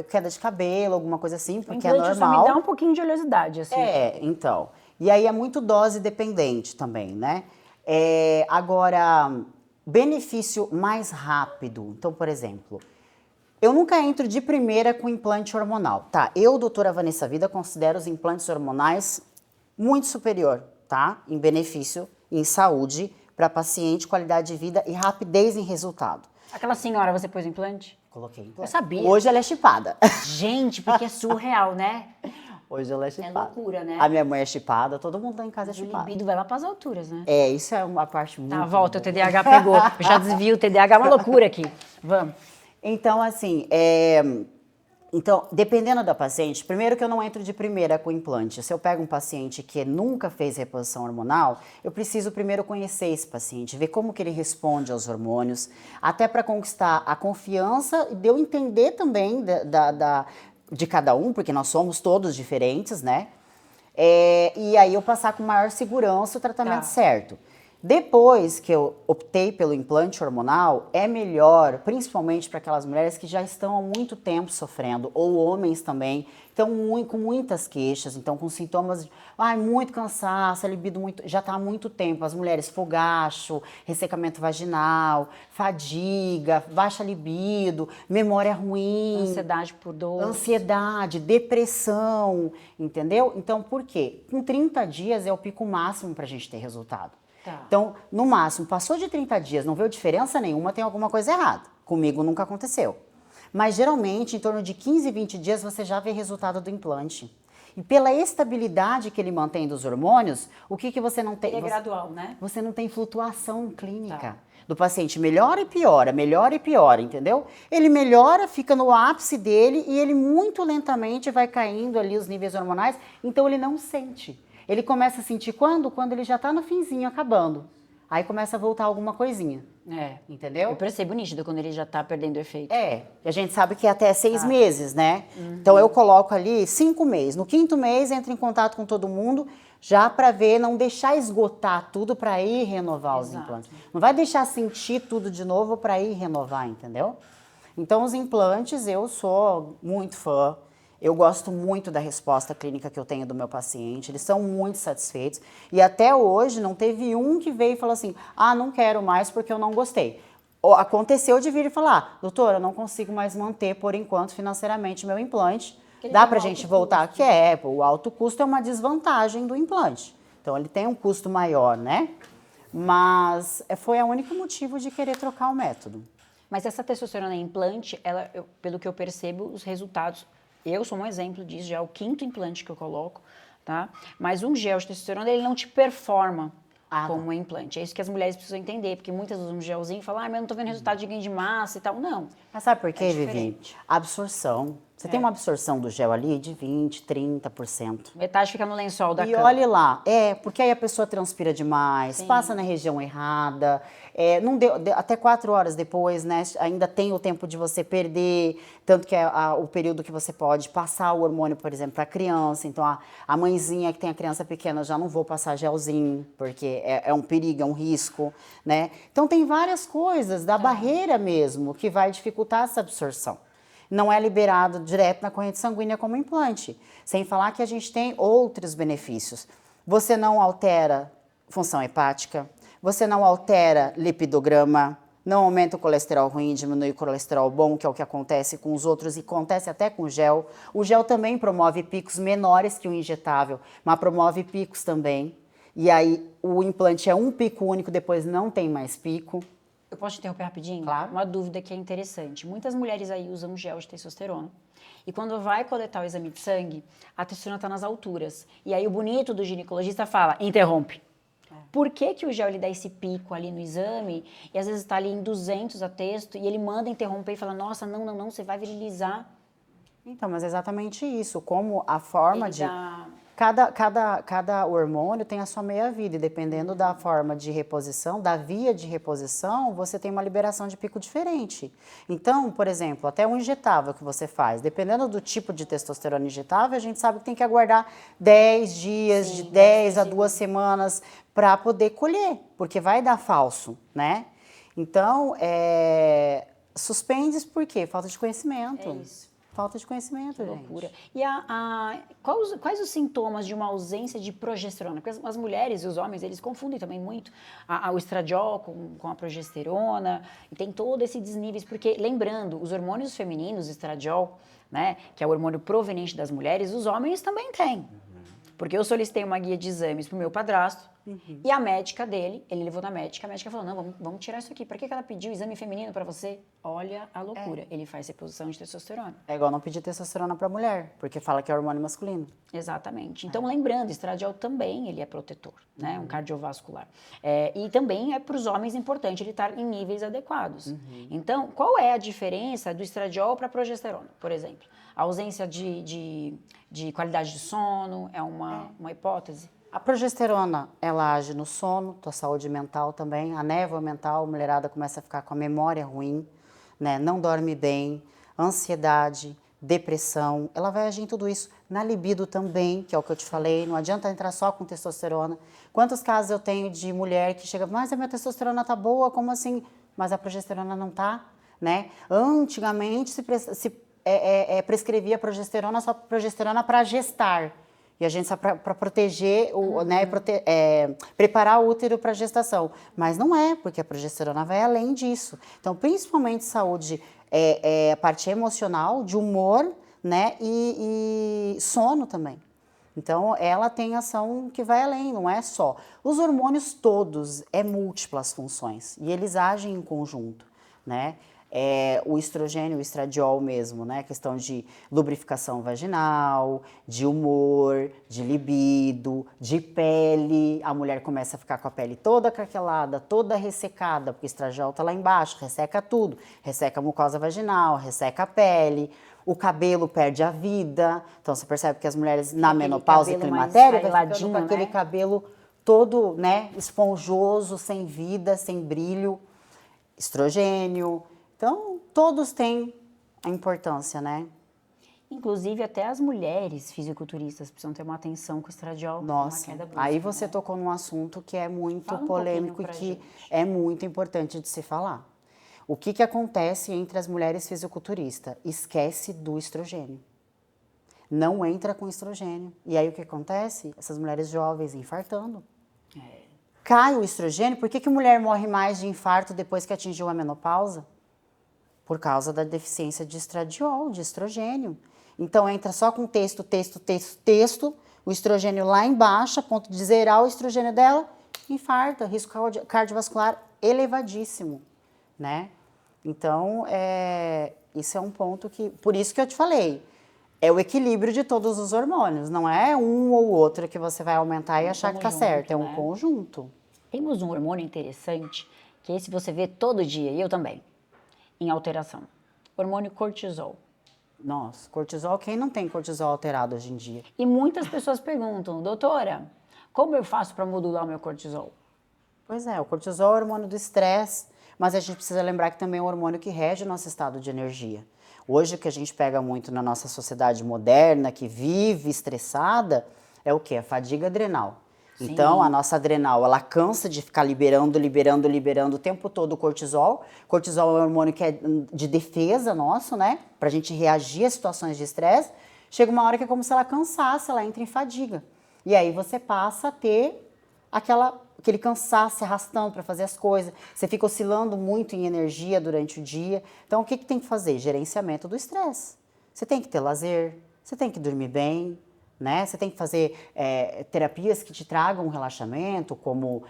queda de cabelo, alguma coisa assim, porque é Implante só normal. me dá um pouquinho de oleosidade, assim. Então. E aí é muito dose dependente também, né? Agora, benefício mais rápido. Então, por exemplo, eu nunca entro de primeira com implante hormonal, tá? Eu, doutora Vanessa Vida, considero os implantes hormonais muito superior, tá? Em benefício, em saúde, para paciente, qualidade de vida e rapidez em resultado. Aquela senhora, você pôs implante? Coloquei implante. Eu sabia. Hoje ela é chipada. Gente, porque é surreal, né? Hoje ela é chipada. loucura, né? A minha mãe é chipada, todo mundo lá em casa é O chipado. libido vai lá pras alturas, né? Isso é uma parte muito... Tá, volta, o TDAH pegou. Eu já desvio, o TDAH é uma loucura aqui. Vamos. Então, assim, dependendo da paciente, primeiro que eu não entro de primeira com implante. Se eu pego um paciente que nunca fez reposição hormonal, eu preciso primeiro conhecer esse paciente, ver como que ele responde aos hormônios, até para conquistar a confiança e de eu entender também de cada um, porque nós somos todos diferentes, né? E aí eu passar com maior segurança o tratamento certo. Depois que eu optei pelo implante hormonal, é melhor, principalmente para aquelas mulheres que já estão há muito tempo sofrendo, ou homens também, estão com muitas queixas, então com sintomas de muito cansaço, a libido já está há muito tempo. As mulheres, fogacho, ressecamento vaginal, fadiga, baixa libido, memória ruim. Ansiedade por dor. Ansiedade, depressão, entendeu? Então, por quê? Com 30 dias é o pico máximo para a gente ter resultado. Tá. Então, no máximo, passou de 30 dias, não viu diferença nenhuma, tem alguma coisa errada. Comigo nunca aconteceu. Mas, geralmente, em torno de 15, 20 dias, você já vê resultado do implante. E pela estabilidade que ele mantém dos hormônios, o que você não tem? Ele é gradual, né? Você não tem flutuação clínica. Do paciente melhora, e piora, entendeu? Ele melhora, fica no ápice dele e ele muito lentamente vai caindo ali os níveis hormonais, então ele não sente. Ele começa a sentir quando? Quando ele já está no finzinho, acabando. Aí começa a voltar alguma coisinha. Entendeu? Eu percebo nítido quando ele já tá perdendo efeito. E a gente sabe que é até 6 meses, né? Então eu coloco ali 5 meses. No 5º mês, entra em contato com todo mundo, já para ver, não deixar esgotar tudo para ir renovar os implantes. Não vai deixar sentir tudo de novo para ir renovar, entendeu? Então os implantes, eu sou muito fã. Eu gosto muito da resposta clínica que eu tenho do meu paciente, eles são muito satisfeitos. E até hoje não teve um que veio e falou assim, não quero mais porque eu não gostei. Aconteceu de vir e falar, doutora, eu não consigo mais manter por enquanto financeiramente meu implante. Dá pra gente voltar? Que o alto custo é uma desvantagem do implante. Então ele tem um custo maior, né? Mas foi o único motivo de querer trocar o método. Mas essa testosterona implante, pelo que eu percebo, os resultados... Eu sou um exemplo disso, já é o 5º implante que eu coloco, tá? Mas um gel de testosterona, ele não te performa como um implante. É isso que as mulheres precisam entender, porque muitas usam um gelzinho e falam, mas eu não tô vendo resultado de ganho de massa e tal. Não. Mas sabe por quê, Vivi? Absorção. Você tem uma absorção do gel ali de 20%, 30%. Metade fica no lençol da cama. E olhe lá, porque aí a pessoa transpira demais, passa na região errada, não deu, até 4 horas depois, né, ainda tem o tempo de você perder, tanto que é o período que você pode passar o hormônio, por exemplo, para a criança. Então, a mãezinha que tem a criança pequena, já não vou passar gelzinho, porque é um perigo, é um risco, né? Então, tem várias coisas da barreira mesmo que vai dificultar essa absorção. Não é liberado direto na corrente sanguínea como implante. Sem falar que a gente tem outros benefícios. Você não altera função hepática, você não altera lipidograma, não aumenta o colesterol ruim, diminui o colesterol bom, que é o que acontece com os outros e acontece até com o gel. O gel também promove picos menores que o injetável, mas promove picos também. E aí o implante é um pico único, depois não tem mais pico. Eu posso te interromper rapidinho? Claro. Uma dúvida que é interessante. Muitas mulheres aí usam gel de testosterona. E quando vai coletar o exame de sangue, a testosterona está nas alturas. E aí o bonito do ginecologista fala, interrompe. Por que o gel ele dá esse pico ali no exame e às vezes está ali em 200 a testo e ele manda interromper e fala, nossa, não, você vai virilizar. Então, mas é exatamente isso. Como a forma Ele de... dá... Cada hormônio tem a sua meia-vida e dependendo da forma de reposição, da via de reposição, você tem uma liberação de pico diferente. Então, por exemplo, até um injetável que você faz, dependendo do tipo de testosterona injetável, a gente sabe que tem que aguardar 10 dias, de 10 a 2 semanas para poder colher, porque vai dar falso, né? Então, suspende por quê? Falta de conhecimento. É isso. Falta de conhecimento, gente. Loucura. E quais os sintomas de uma ausência de progesterona? Porque as mulheres e os homens, eles confundem também muito o estradiol com a progesterona, e tem todo esse desníveis, porque, lembrando, os hormônios femininos, o estradiol, né, que é o hormônio proveniente das mulheres, os homens também têm. Porque eu solicitei uma guia de exames pro meu padrasto, e a médica dele, ele levou na médica, a médica falou, não, vamos tirar isso aqui. Pra que ela pediu exame feminino pra você? Olha a loucura, ele faz reposição de testosterona. É igual não pedir testosterona pra mulher, porque fala que é hormônio masculino. Exatamente. Então, lembrando, estradiol também ele é protetor, né? Um cardiovascular. E também é para os homens importante ele estar em níveis adequados. Então, qual é a diferença do estradiol para a progesterona, por exemplo? A ausência de qualidade de sono é uma hipótese? A progesterona, ela age no sono, tua saúde mental também, a névoa mental, a mulherada começa a ficar com a memória ruim, né? Não dorme bem, ansiedade, depressão, ela vai agir em tudo isso. Na libido também, que é o que eu te falei, não adianta entrar só com testosterona. Quantos casos eu tenho de mulher que chega, mas a minha testosterona tá boa, como assim? Mas a progesterona não tá, né? Antigamente prescrevia progesterona, só progesterona para gestar. E a gente só para proteger, né, preparar o útero para gestação. Mas não é, porque a progesterona vai além disso. Então, principalmente saúde, a parte emocional, de humor, né, e sono também. Então, ela tem ação que vai além, não é só. Os hormônios todos, múltiplas funções, e eles agem em conjunto, né? O estrogênio, o estradiol mesmo, né? Questão de lubrificação vaginal, de humor, de libido, de pele. A mulher começa a ficar com a pele toda craquelada, toda ressecada, porque o estradiol tá lá embaixo, resseca tudo. Resseca a mucosa vaginal, resseca a pele. O cabelo perde a vida. Então, você percebe que as mulheres na menopausa e climatério vai ficando com aquele cabelo todo, né, esponjoso, sem vida, sem brilho. estrogênio. Então, todos têm a importância, né? Inclusive, até as mulheres fisiculturistas precisam ter uma atenção com o estradiol, uma Nossa, queda brusca, aí você né? tocou num assunto que é muito Fala um polêmico e pouquinho pra que gente. é muito importante de se falar. O que que acontece entre as mulheres fisiculturistas? Esquece do estrogênio. Não entra com estrogênio. E aí o que acontece? Essas mulheres jovens infartando. Cai o estrogênio, por que que mulher morre mais de infarto depois que atingiu a menopausa? Por causa da deficiência de estradiol, de estrogênio. Então entra só com texto, o estrogênio lá embaixo, a ponto de zerar o estrogênio dela, infarta, risco cardiovascular elevadíssimo, né? Então, isso é um ponto que, por isso que eu te falei, é o equilíbrio de todos os hormônios, não é um ou outro que você vai aumentar e achar que tá conjunto, certo, é um né? conjunto. Temos um hormônio interessante, que esse você vê todo dia, e eu também, em alteração. Hormônio cortisol. Nossa, cortisol, quem não tem cortisol alterado hoje em dia? E muitas pessoas perguntam, doutora, como eu faço para modular o meu cortisol? Pois é, o cortisol é o hormônio do estresse, mas a gente precisa lembrar que também é um hormônio que rege o nosso estado de energia. Hoje o que a gente pega muito na nossa sociedade moderna, que vive estressada, é o quê? A fadiga adrenal. Sim. Então, a nossa adrenal, ela cansa de ficar liberando o tempo todo o cortisol. Cortisol é um hormônio que é de defesa nosso, né? Pra gente reagir a situações de estresse. Chega uma hora que é como se ela cansasse, ela entra em fadiga. E aí você passa a ter aquele cansaço se arrastando para fazer as coisas. Você fica oscilando muito em energia durante o dia. Então, o que tem que fazer? Gerenciamento do estresse. Você tem que ter lazer, você tem que dormir bem, né? Você tem que fazer terapias que te tragam um relaxamento, como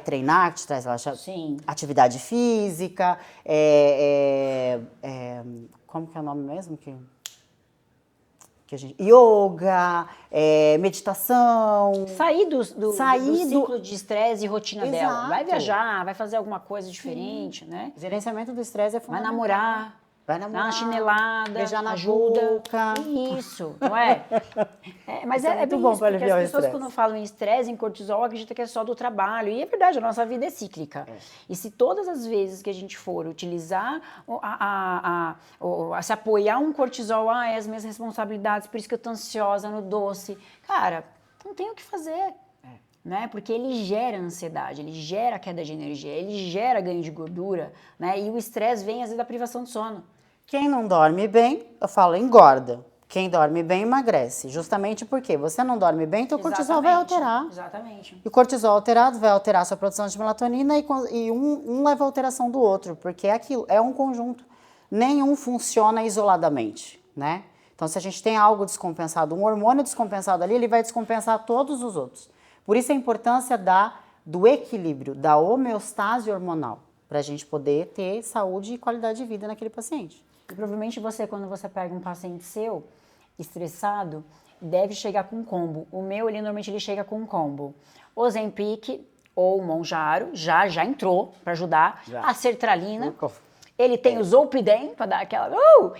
treinar que te traz relaxamento, Sim. atividade física, como que é o nome mesmo? Yoga, meditação. Sair do Sair do- ciclo de estresse e rotina dela. Vai Exato. viajar, vai fazer alguma coisa diferente, né? Gerenciamento do estresse é Vai fundamental. namorar, Vai dar namorar, uma chinelada, beijar na ajuda. boca. Isso, não é? Mas Isso é muito bem bom isso, pra porque aliviar o as pessoas estresse. quando falam em estresse, em cortisol, acreditam que é só do trabalho. E é verdade, a nossa vida é cíclica. E se todas as vezes que a gente for utilizar, se apoiar um cortisol, é as minhas responsabilidades, por isso que eu tô ansiosa no doce. Cara, não tem o que fazer. Né? Porque ele gera ansiedade, ele gera queda de energia, ele gera ganho de gordura, né? E o estresse vem às vezes da privação de sono. Quem não dorme bem, eu falo, engorda. Quem dorme bem, emagrece. Justamente porque você não dorme bem, teu cortisol vai alterar. Exatamente. E o cortisol alterado vai alterar a sua produção de melatonina e um leva à alteração do outro, porque é aquilo, é um conjunto. Nenhum funciona isoladamente, né? Então, se a gente tem algo descompensado, um hormônio descompensado ali, ele vai descompensar todos os outros. Por isso a importância do equilíbrio, da homeostase hormonal, para a gente poder ter saúde e qualidade de vida naquele paciente. E provavelmente você, quando você pega um paciente seu, estressado, deve chegar com um combo. O meu, normalmente ele chega com um combo. Ozempic ou Monjaro, já entrou para ajudar. Já. A sertralina. Ele tem o Zolpidem para dar aquela...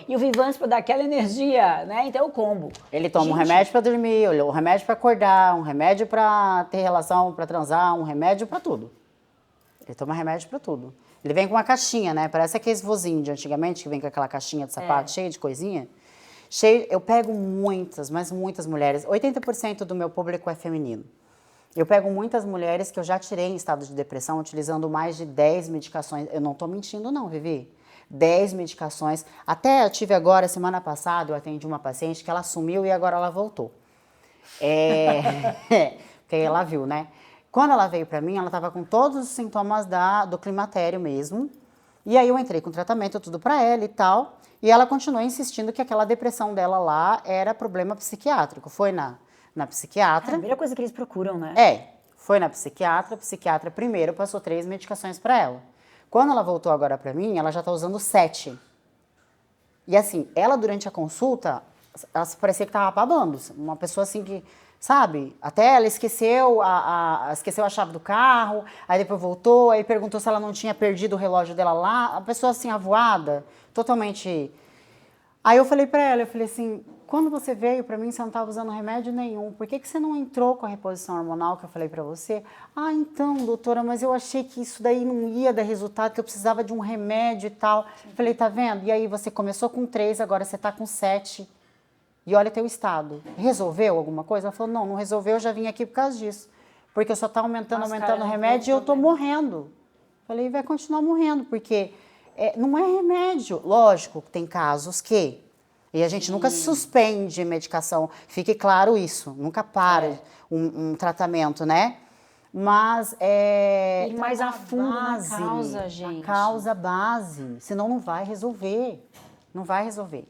e o Vivance para dar aquela energia, né? Então é o combo. Ele toma um Gente, remédio para dormir, um remédio para acordar, um remédio para ter relação, para transar, um remédio para tudo. Ele toma remédio para tudo. Ele vem com uma caixinha, né? Parece aqueles vozinhos de antigamente, que vem com aquela caixinha de sapato cheia de coisinha. Eu pego muitas, mas muitas mulheres. 80% do meu público é feminino. Eu pego muitas mulheres que eu já tirei em estado de depressão utilizando mais de 10 medicações. Eu não tô mentindo não, Vivi. 10 medicações. Até eu tive agora, semana passada, eu atendi uma paciente que ela sumiu e agora ela voltou. Porque ela viu, né? Quando ela veio pra mim, ela tava com todos os sintomas do climatério mesmo. E aí eu entrei com tratamento, tudo pra ela e tal. E ela continuou insistindo que aquela depressão dela lá era problema psiquiátrico. Foi na É a psiquiatra. primeira coisa que eles procuram, né? Foi na psiquiatra. A psiquiatra primeiro passou 3 medicações pra ela. Quando ela voltou agora pra mim, ela já tá usando 7. E assim, ela durante a consulta, ela parecia que tava babando. Uma pessoa assim que, sabe? Até ela esqueceu esqueceu a chave do carro, aí depois voltou, aí perguntou se ela não tinha perdido o relógio dela lá. A pessoa assim, avoada, totalmente... Aí eu falei pra ela, eu falei assim, quando você veio para mim, você não estava usando remédio nenhum. Por que você não entrou com a reposição hormonal que eu falei para você? Ah, então, doutora, mas eu achei que isso daí não ia dar resultado, que eu precisava de um remédio e tal. Falei, tá vendo? E aí você começou com 3, agora você está com 7. E olha teu estado. Resolveu alguma coisa? Ela falou, não, não resolveu, eu já vim aqui por causa disso. Porque só está aumentando o remédio e eu estou morrendo. Falei, vai continuar morrendo, porque não é remédio. Lógico que tem casos que... E a gente nunca suspende medicação, fique claro isso. Nunca para um tratamento, né? Mas ir mais a fundo na causa, gente. A causa base, senão não vai resolver. Não vai resolver.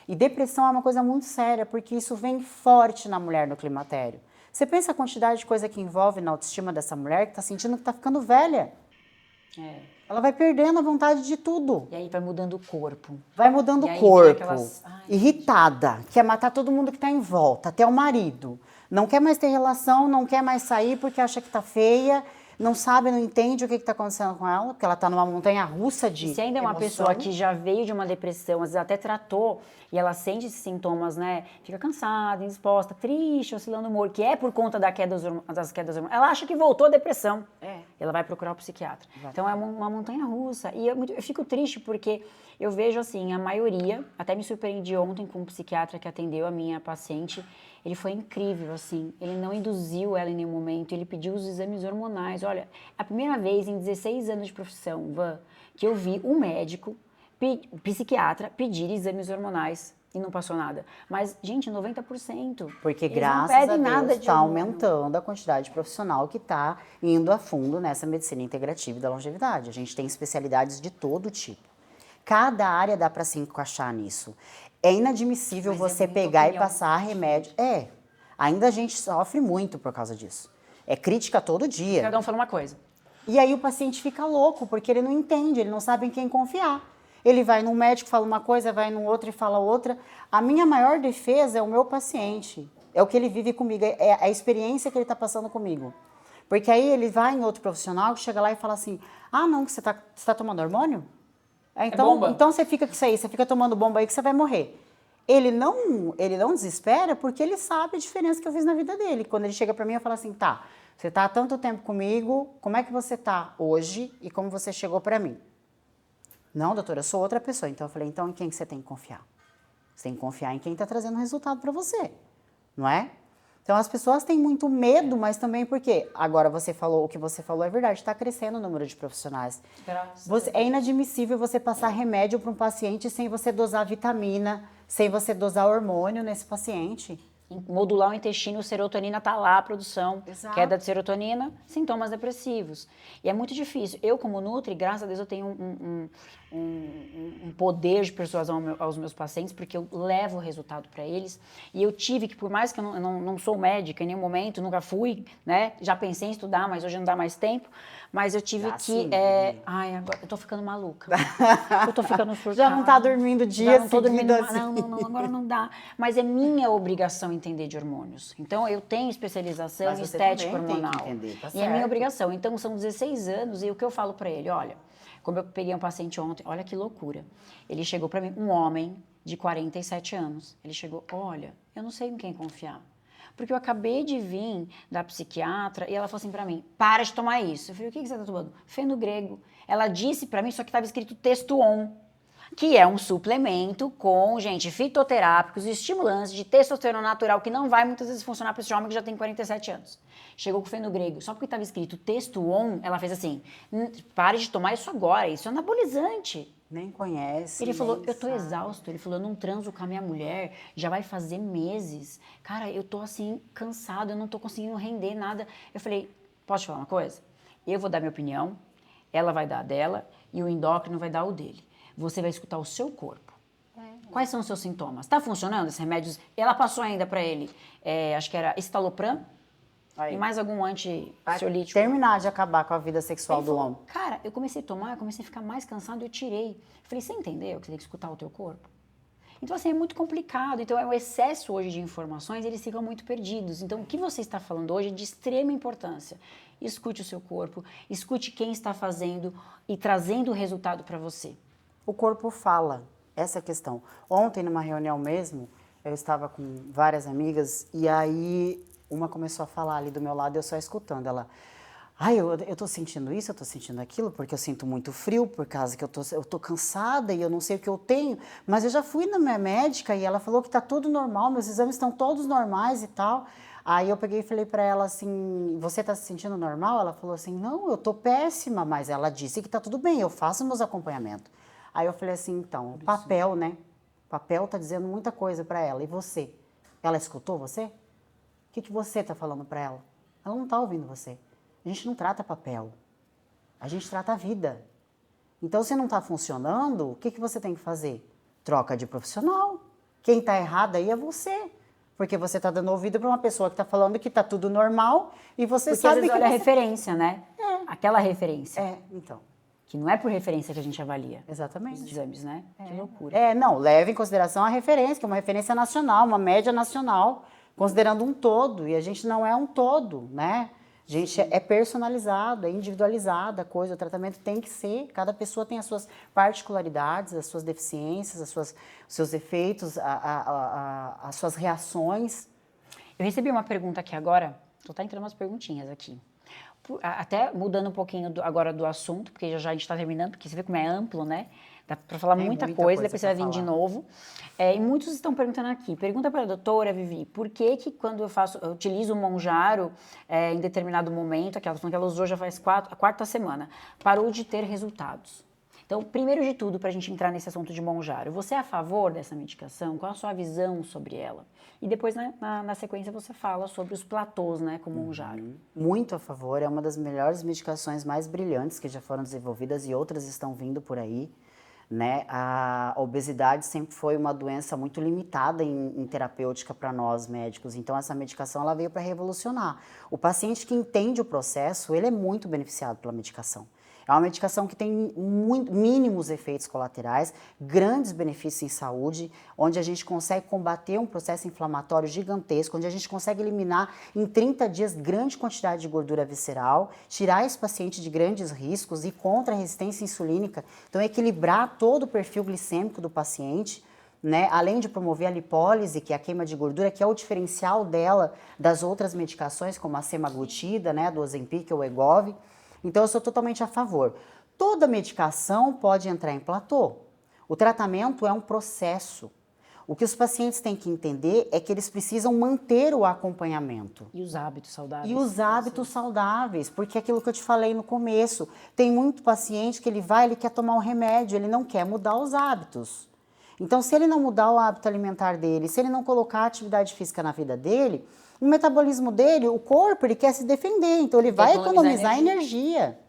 E depressão é uma coisa muito séria, porque isso vem forte na mulher no climatério. Você pensa a quantidade de coisa que envolve na autoestima dessa mulher que está sentindo que está ficando velha. Ela vai perdendo a vontade de tudo. E aí vai mudando o corpo. Vai mudando o corpo. Irritada, quer matar todo mundo que está em volta, até o marido. Não quer mais ter relação, não quer mais sair porque acha que está feia, não sabe, não entende o que está acontecendo com ela, porque ela está numa montanha russa de Se ainda é uma pessoa que já veio de uma depressão, às vezes até tratou, e ela sente esses sintomas, né? Fica cansada, indisposta, triste, oscilando o humor, que é por conta das quedas hormonais. Ela acha que voltou a depressão. Ela vai procurar o psiquiatra. Então é uma montanha russa. E eu fico triste porque eu vejo assim, a maioria, até me surpreendi ontem com um psiquiatra que atendeu a minha paciente. Ele foi incrível, assim, ele não induziu ela em nenhum momento, ele pediu os exames hormonais. Olha, a primeira vez em 16 anos de profissão, Van, que eu vi um médico, psiquiatra, pedir exames hormonais e não passou nada. Mas, gente, 90%. Porque eles graças não pedem a nada Deus de está hormônio. aumentando a quantidade de profissional que está indo a fundo nessa medicina integrativa e da longevidade. A gente tem especialidades de todo tipo. Cada área dá para se encaixar nisso. É inadmissível você pegar e passar remédio. Ainda a gente sofre muito por causa disso. É crítica todo dia. Cada um fala uma coisa. E aí o paciente fica louco, porque ele não entende, ele não sabe em quem confiar. Ele vai num médico, fala uma coisa, vai num outro e fala outra. A minha maior defesa é o meu paciente. É o que ele vive comigo, é a experiência que ele está passando comigo. Porque aí ele vai em outro profissional, que chega lá e fala assim, ah, não, que você tá tomando hormônio? Então você fica com isso aí, você fica tomando bomba aí que você vai morrer. Ele não desespera porque ele sabe a diferença que eu fiz na vida dele. Quando ele chega pra mim, eu falo assim, tá, você tá há tanto tempo comigo, como é que você tá hoje e como você chegou pra mim? Não, doutora, eu sou outra pessoa. Então eu falei, então em quem que você tem que confiar? Você tem que confiar em quem tá trazendo resultado pra você, não é? Então as pessoas têm muito medo, mas também porque agora o que você falou é verdade, está crescendo o número de profissionais. É inadmissível você passar remédio para um paciente sem você dosar vitamina, sem você dosar hormônio nesse paciente. Modular o intestino, serotonina tá lá, a produção, queda de serotonina, sintomas depressivos. E é muito difícil. Eu, como Nutri, graças a Deus, eu tenho um poder de persuasão aos meus pacientes, porque eu levo o resultado para eles. E eu tive que, por mais que eu não sou médica em nenhum momento, nunca fui, né? Já pensei em estudar, mas hoje não dá mais tempo. Mas eu tive que... Ai, agora eu tô ficando maluca. Eu tô ficando surtada. Já não tá dormindo dia não tô dormindo assim. Não, agora não dá. Mas é minha obrigação entender de hormônios. Então, eu tenho especialização em estética hormonal. Tem que entender, tá e é minha obrigação. Então, são 16 anos e o que eu falo pra ele, olha, como eu peguei um paciente ontem, olha que loucura. Ele chegou pra mim, um homem de 47 anos. Ele chegou, olha, eu não sei em quem confiar. Porque eu acabei de vir da psiquiatra e ela falou assim pra mim, para de tomar isso. Eu falei, o que você tá tomando? Fenogrego. Ela disse pra mim, só que estava escrito Testo-On, que é um suplemento com, gente, fitoterápicos e estimulantes de testosterona natural, que não vai muitas vezes funcionar para esse homem que já tem 47 anos. Chegou com fenogrego, só porque estava escrito Testo-On, ela fez assim, pare de tomar isso agora, isso é anabolizante. Nem conhece. Ele falou, eu tô exausto. Ele falou, eu não transo com a minha mulher, já vai fazer meses. Cara, eu tô assim, cansado, eu não tô conseguindo render nada. Eu falei, posso te falar uma coisa? Eu vou dar minha opinião, ela vai dar a dela e o endócrino vai dar o dele. Você vai escutar o seu corpo. Quais são os seus sintomas? Tá funcionando esses remédios? Ela passou ainda pra ele, acho que era estalopram, e mais algum anti-ansiolítico. Terminar de acabar com a vida sexual do homem. Cara, eu comecei a tomar, eu comecei a ficar mais cansado e eu tirei. Eu falei, você entendeu que você tem que escutar o teu corpo? Então, assim, é muito complicado. Então, é o excesso hoje de informações, eles ficam muito perdidos. Então, o que você está falando hoje é de extrema importância. Escute o seu corpo, escute quem está fazendo e trazendo o resultado para você. O corpo fala, essa é a questão. Ontem, numa reunião mesmo, eu estava com várias amigas e aí uma começou a falar ali do meu lado e eu só escutando. Ela, ai, eu tô sentindo isso, eu tô sentindo aquilo, porque eu sinto muito frio, por causa que eu tô cansada e eu não sei o que eu tenho, mas eu já fui na minha médica e ela falou que tá tudo normal, meus exames estão todos normais e tal. Aí eu peguei e falei pra ela assim, você tá se sentindo normal? Ela falou assim, não, eu tô péssima, mas ela disse que tá tudo bem, eu faço meus acompanhamentos. Aí eu falei assim, então, o papel, né? O papel tá dizendo muita coisa pra ela, e você? Ela escutou você? O que você tá falando pra ela? Ela não tá ouvindo você. A gente não trata papel, a gente trata a vida. Então, se não está funcionando, o que você tem que fazer? Troca de profissional. Quem está errado aí é você. Porque você está dando ouvido para uma pessoa que está falando que está tudo normal e você Porque sabe às vezes que olha a você... referência, né? Aquela referência. Então. Que não é por referência que a gente avalia. Exatamente. Os exames, né? Que loucura. Não, leve em consideração a referência, que é uma referência nacional, uma média nacional, considerando um todo. E a gente não é um todo, né? A gente é personalizado, é individualizado a coisa, o tratamento tem que ser, cada pessoa tem as suas particularidades, as suas deficiências, os seus efeitos, as suas reações. Eu recebi uma pergunta aqui agora, tô entrando umas perguntinhas aqui. Até mudando um pouquinho agora do assunto, porque já a gente está terminando, porque você vê como é amplo, né? Dá para falar muita coisa, depois você vai vir de novo. E muitos estão perguntando aqui. Pergunta para a doutora Vivi, por que quando eu utilizo o Monjaro em determinado momento, aquela que ela usou já faz a quarta semana, parou de ter resultados? Então, primeiro de tudo, para a gente entrar nesse assunto de Monjaro, você é a favor dessa medicação? Qual a sua visão sobre ela? E depois, né, na sequência, você fala sobre os platôs, né, com Monjaro. Muito a favor, é uma das melhores medicações mais brilhantes que já foram desenvolvidas e outras estão vindo por aí. Né? A obesidade sempre foi uma doença muito limitada em terapêutica para nós médicos, então essa medicação ela veio para revolucionar. O paciente que entende o processo, ele é muito beneficiado pela medicação. É uma medicação que tem mínimos efeitos colaterais, grandes benefícios em saúde, onde a gente consegue combater um processo inflamatório gigantesco, onde a gente consegue eliminar em 30 dias grande quantidade de gordura visceral, tirar esse paciente de grandes riscos e contra a resistência insulínica. Então, equilibrar todo o perfil glicêmico do paciente, né? Além de promover a lipólise, que é a queima de gordura, que é o diferencial dela das outras medicações, como a semaglutida, né? Do Ozempic ou Wegovy. Então, eu sou totalmente a favor. Toda medicação pode entrar em platô. O tratamento é um processo. O que os pacientes têm que entender é que eles precisam manter o acompanhamento. E os hábitos saudáveis. E os hábitos saudáveis, porque é aquilo que eu te falei no começo, tem muito paciente que ele quer tomar um remédio, ele não quer mudar os hábitos. Então, se ele não mudar o hábito alimentar dele, se ele não colocar a atividade física na vida dele, o metabolismo dele, o corpo, ele quer se defender, então ele vai economizar energia.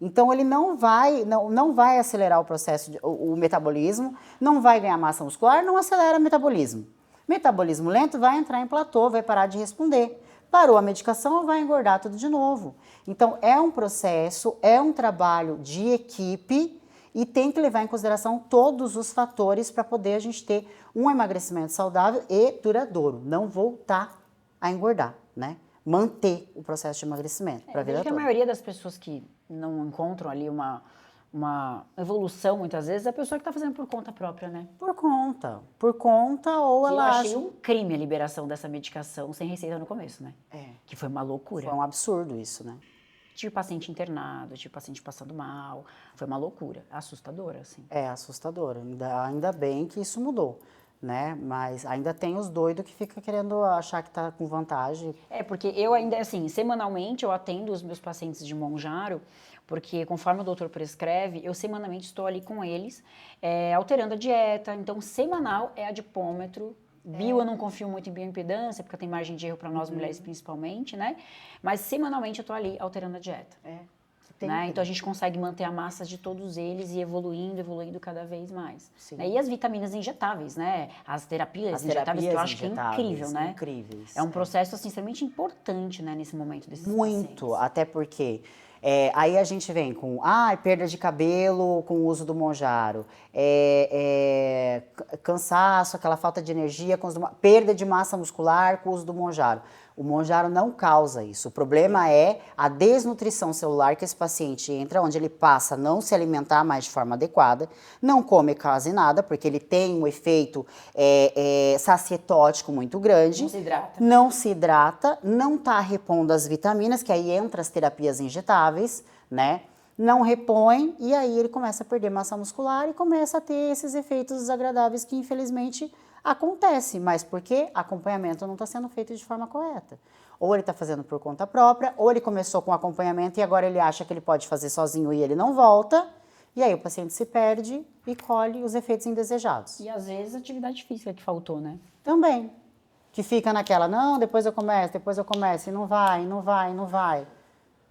Então ele não vai acelerar o processo, o metabolismo, não vai ganhar massa muscular, não acelera o metabolismo. Metabolismo lento vai entrar em platô, vai parar de responder. Parou a medicação, vai engordar tudo de novo. Então é um processo, é um trabalho de equipe e tem que levar em consideração todos os fatores para poder a gente ter um emagrecimento saudável e duradouro, não voltar a engordar, né? Manter o processo de emagrecimento para a vida toda. A maioria das pessoas que não encontram ali uma evolução, muitas vezes, é a pessoa que está fazendo por conta própria, né? Por conta ou ela acha... Eu achei um crime a liberação dessa medicação sem receita no começo, né? Que foi uma loucura. Foi um absurdo isso, né? Tive paciente internado, tive paciente passando mal, foi uma loucura, assustadora, assim. É assustadora, ainda bem que isso mudou. Né? Mas ainda tem os doidos que ficam querendo achar que tá com vantagem. Porque eu ainda, assim, semanalmente eu atendo os meus pacientes de Monjaro, porque conforme o doutor prescreve, eu semanalmente estou ali com eles, alterando a dieta. Então, semanal é adipômetro. Bio eu não confio muito em bioimpedância, porque tem margem de erro para nós mulheres principalmente, né? Mas semanalmente eu estou ali alterando a dieta. Né? Então a gente consegue manter a massa de todos eles e evoluindo cada vez mais. Né? E as vitaminas injetáveis, né? As terapias injetáveis, que eu acho que é incrível, né? Incríveis. É um processo assim, extremamente importante, né, nesse momento desses Muito, pacientes. Até porque aí a gente vem com perda de cabelo com o uso do Monjaro, cansaço, aquela falta de energia, perda de massa muscular com o uso do Monjaro. O Monjaro não causa isso. O problema é a desnutrição celular que esse paciente entra, onde ele passa a não se alimentar mais de forma adequada, não come quase nada, porque ele tem um efeito sacietótico muito grande. Não se hidrata. Não se hidrata, não está repondo as vitaminas, que aí entra as terapias injetáveis, né? Não repõe e aí ele começa a perder massa muscular e começa a ter esses efeitos desagradáveis que infelizmente acontece, mas porque acompanhamento não está sendo feito de forma correta. Ou ele está fazendo por conta própria, ou ele começou com acompanhamento e agora ele acha que ele pode fazer sozinho e ele não volta, e aí o paciente se perde e colhe os efeitos indesejados. E às vezes a atividade física que faltou, né? Também, que fica naquela, não, depois eu começo, e não vai, não vai, não vai.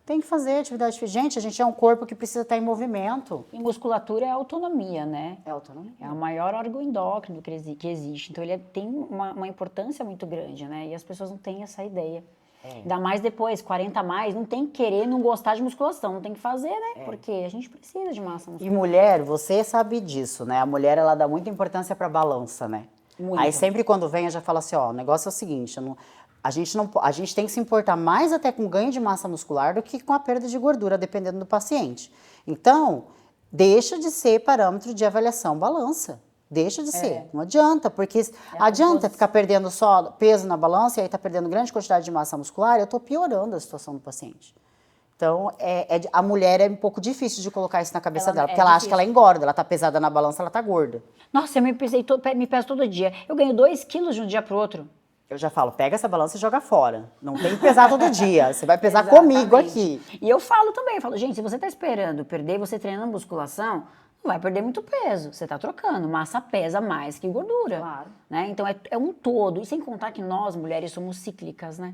Tem que fazer atividade física. Gente, a gente é um corpo que precisa estar em movimento. E musculatura é autonomia, né? É autonomia. É o maior órgão endócrino que existe. Então, ele tem uma importância muito grande, né? E as pessoas não têm essa ideia. Ainda mais depois, 40 a mais, não tem que querer não gostar de musculação. Não tem que fazer, né? Porque a gente precisa de massa muscular. E mulher, você sabe disso, né? A mulher, ela dá muita importância pra balança, né? Muito. Aí sempre quando vem, eu já falo assim, ó, o negócio é o seguinte, a gente tem que se importar mais até com o ganho de massa muscular do que com a perda de gordura, dependendo do paciente. Então, deixa de ser parâmetro de avaliação balança. Deixa de ser. Não adianta, porque adianta ficar perdendo só peso na balança e aí tá perdendo grande quantidade de massa muscular, eu tô piorando a situação do paciente. Então, a mulher é um pouco difícil de colocar isso na cabeça dela, porque ela acha que ela engorda, ela tá pesada na balança, ela tá gorda. Nossa, eu me peso todo dia. Eu ganho 2 quilos de um dia pro outro. Eu já falo, pega essa balança e joga fora. Não tem que pesar todo dia. Você vai pesar comigo aqui. E eu falo também, eu falo, gente, se você tá esperando perder, você treinando musculação, não vai perder muito peso. Você tá trocando. Massa pesa mais que gordura. Claro. Né? Então é um todo. E sem contar que nós, mulheres, somos cíclicas, né?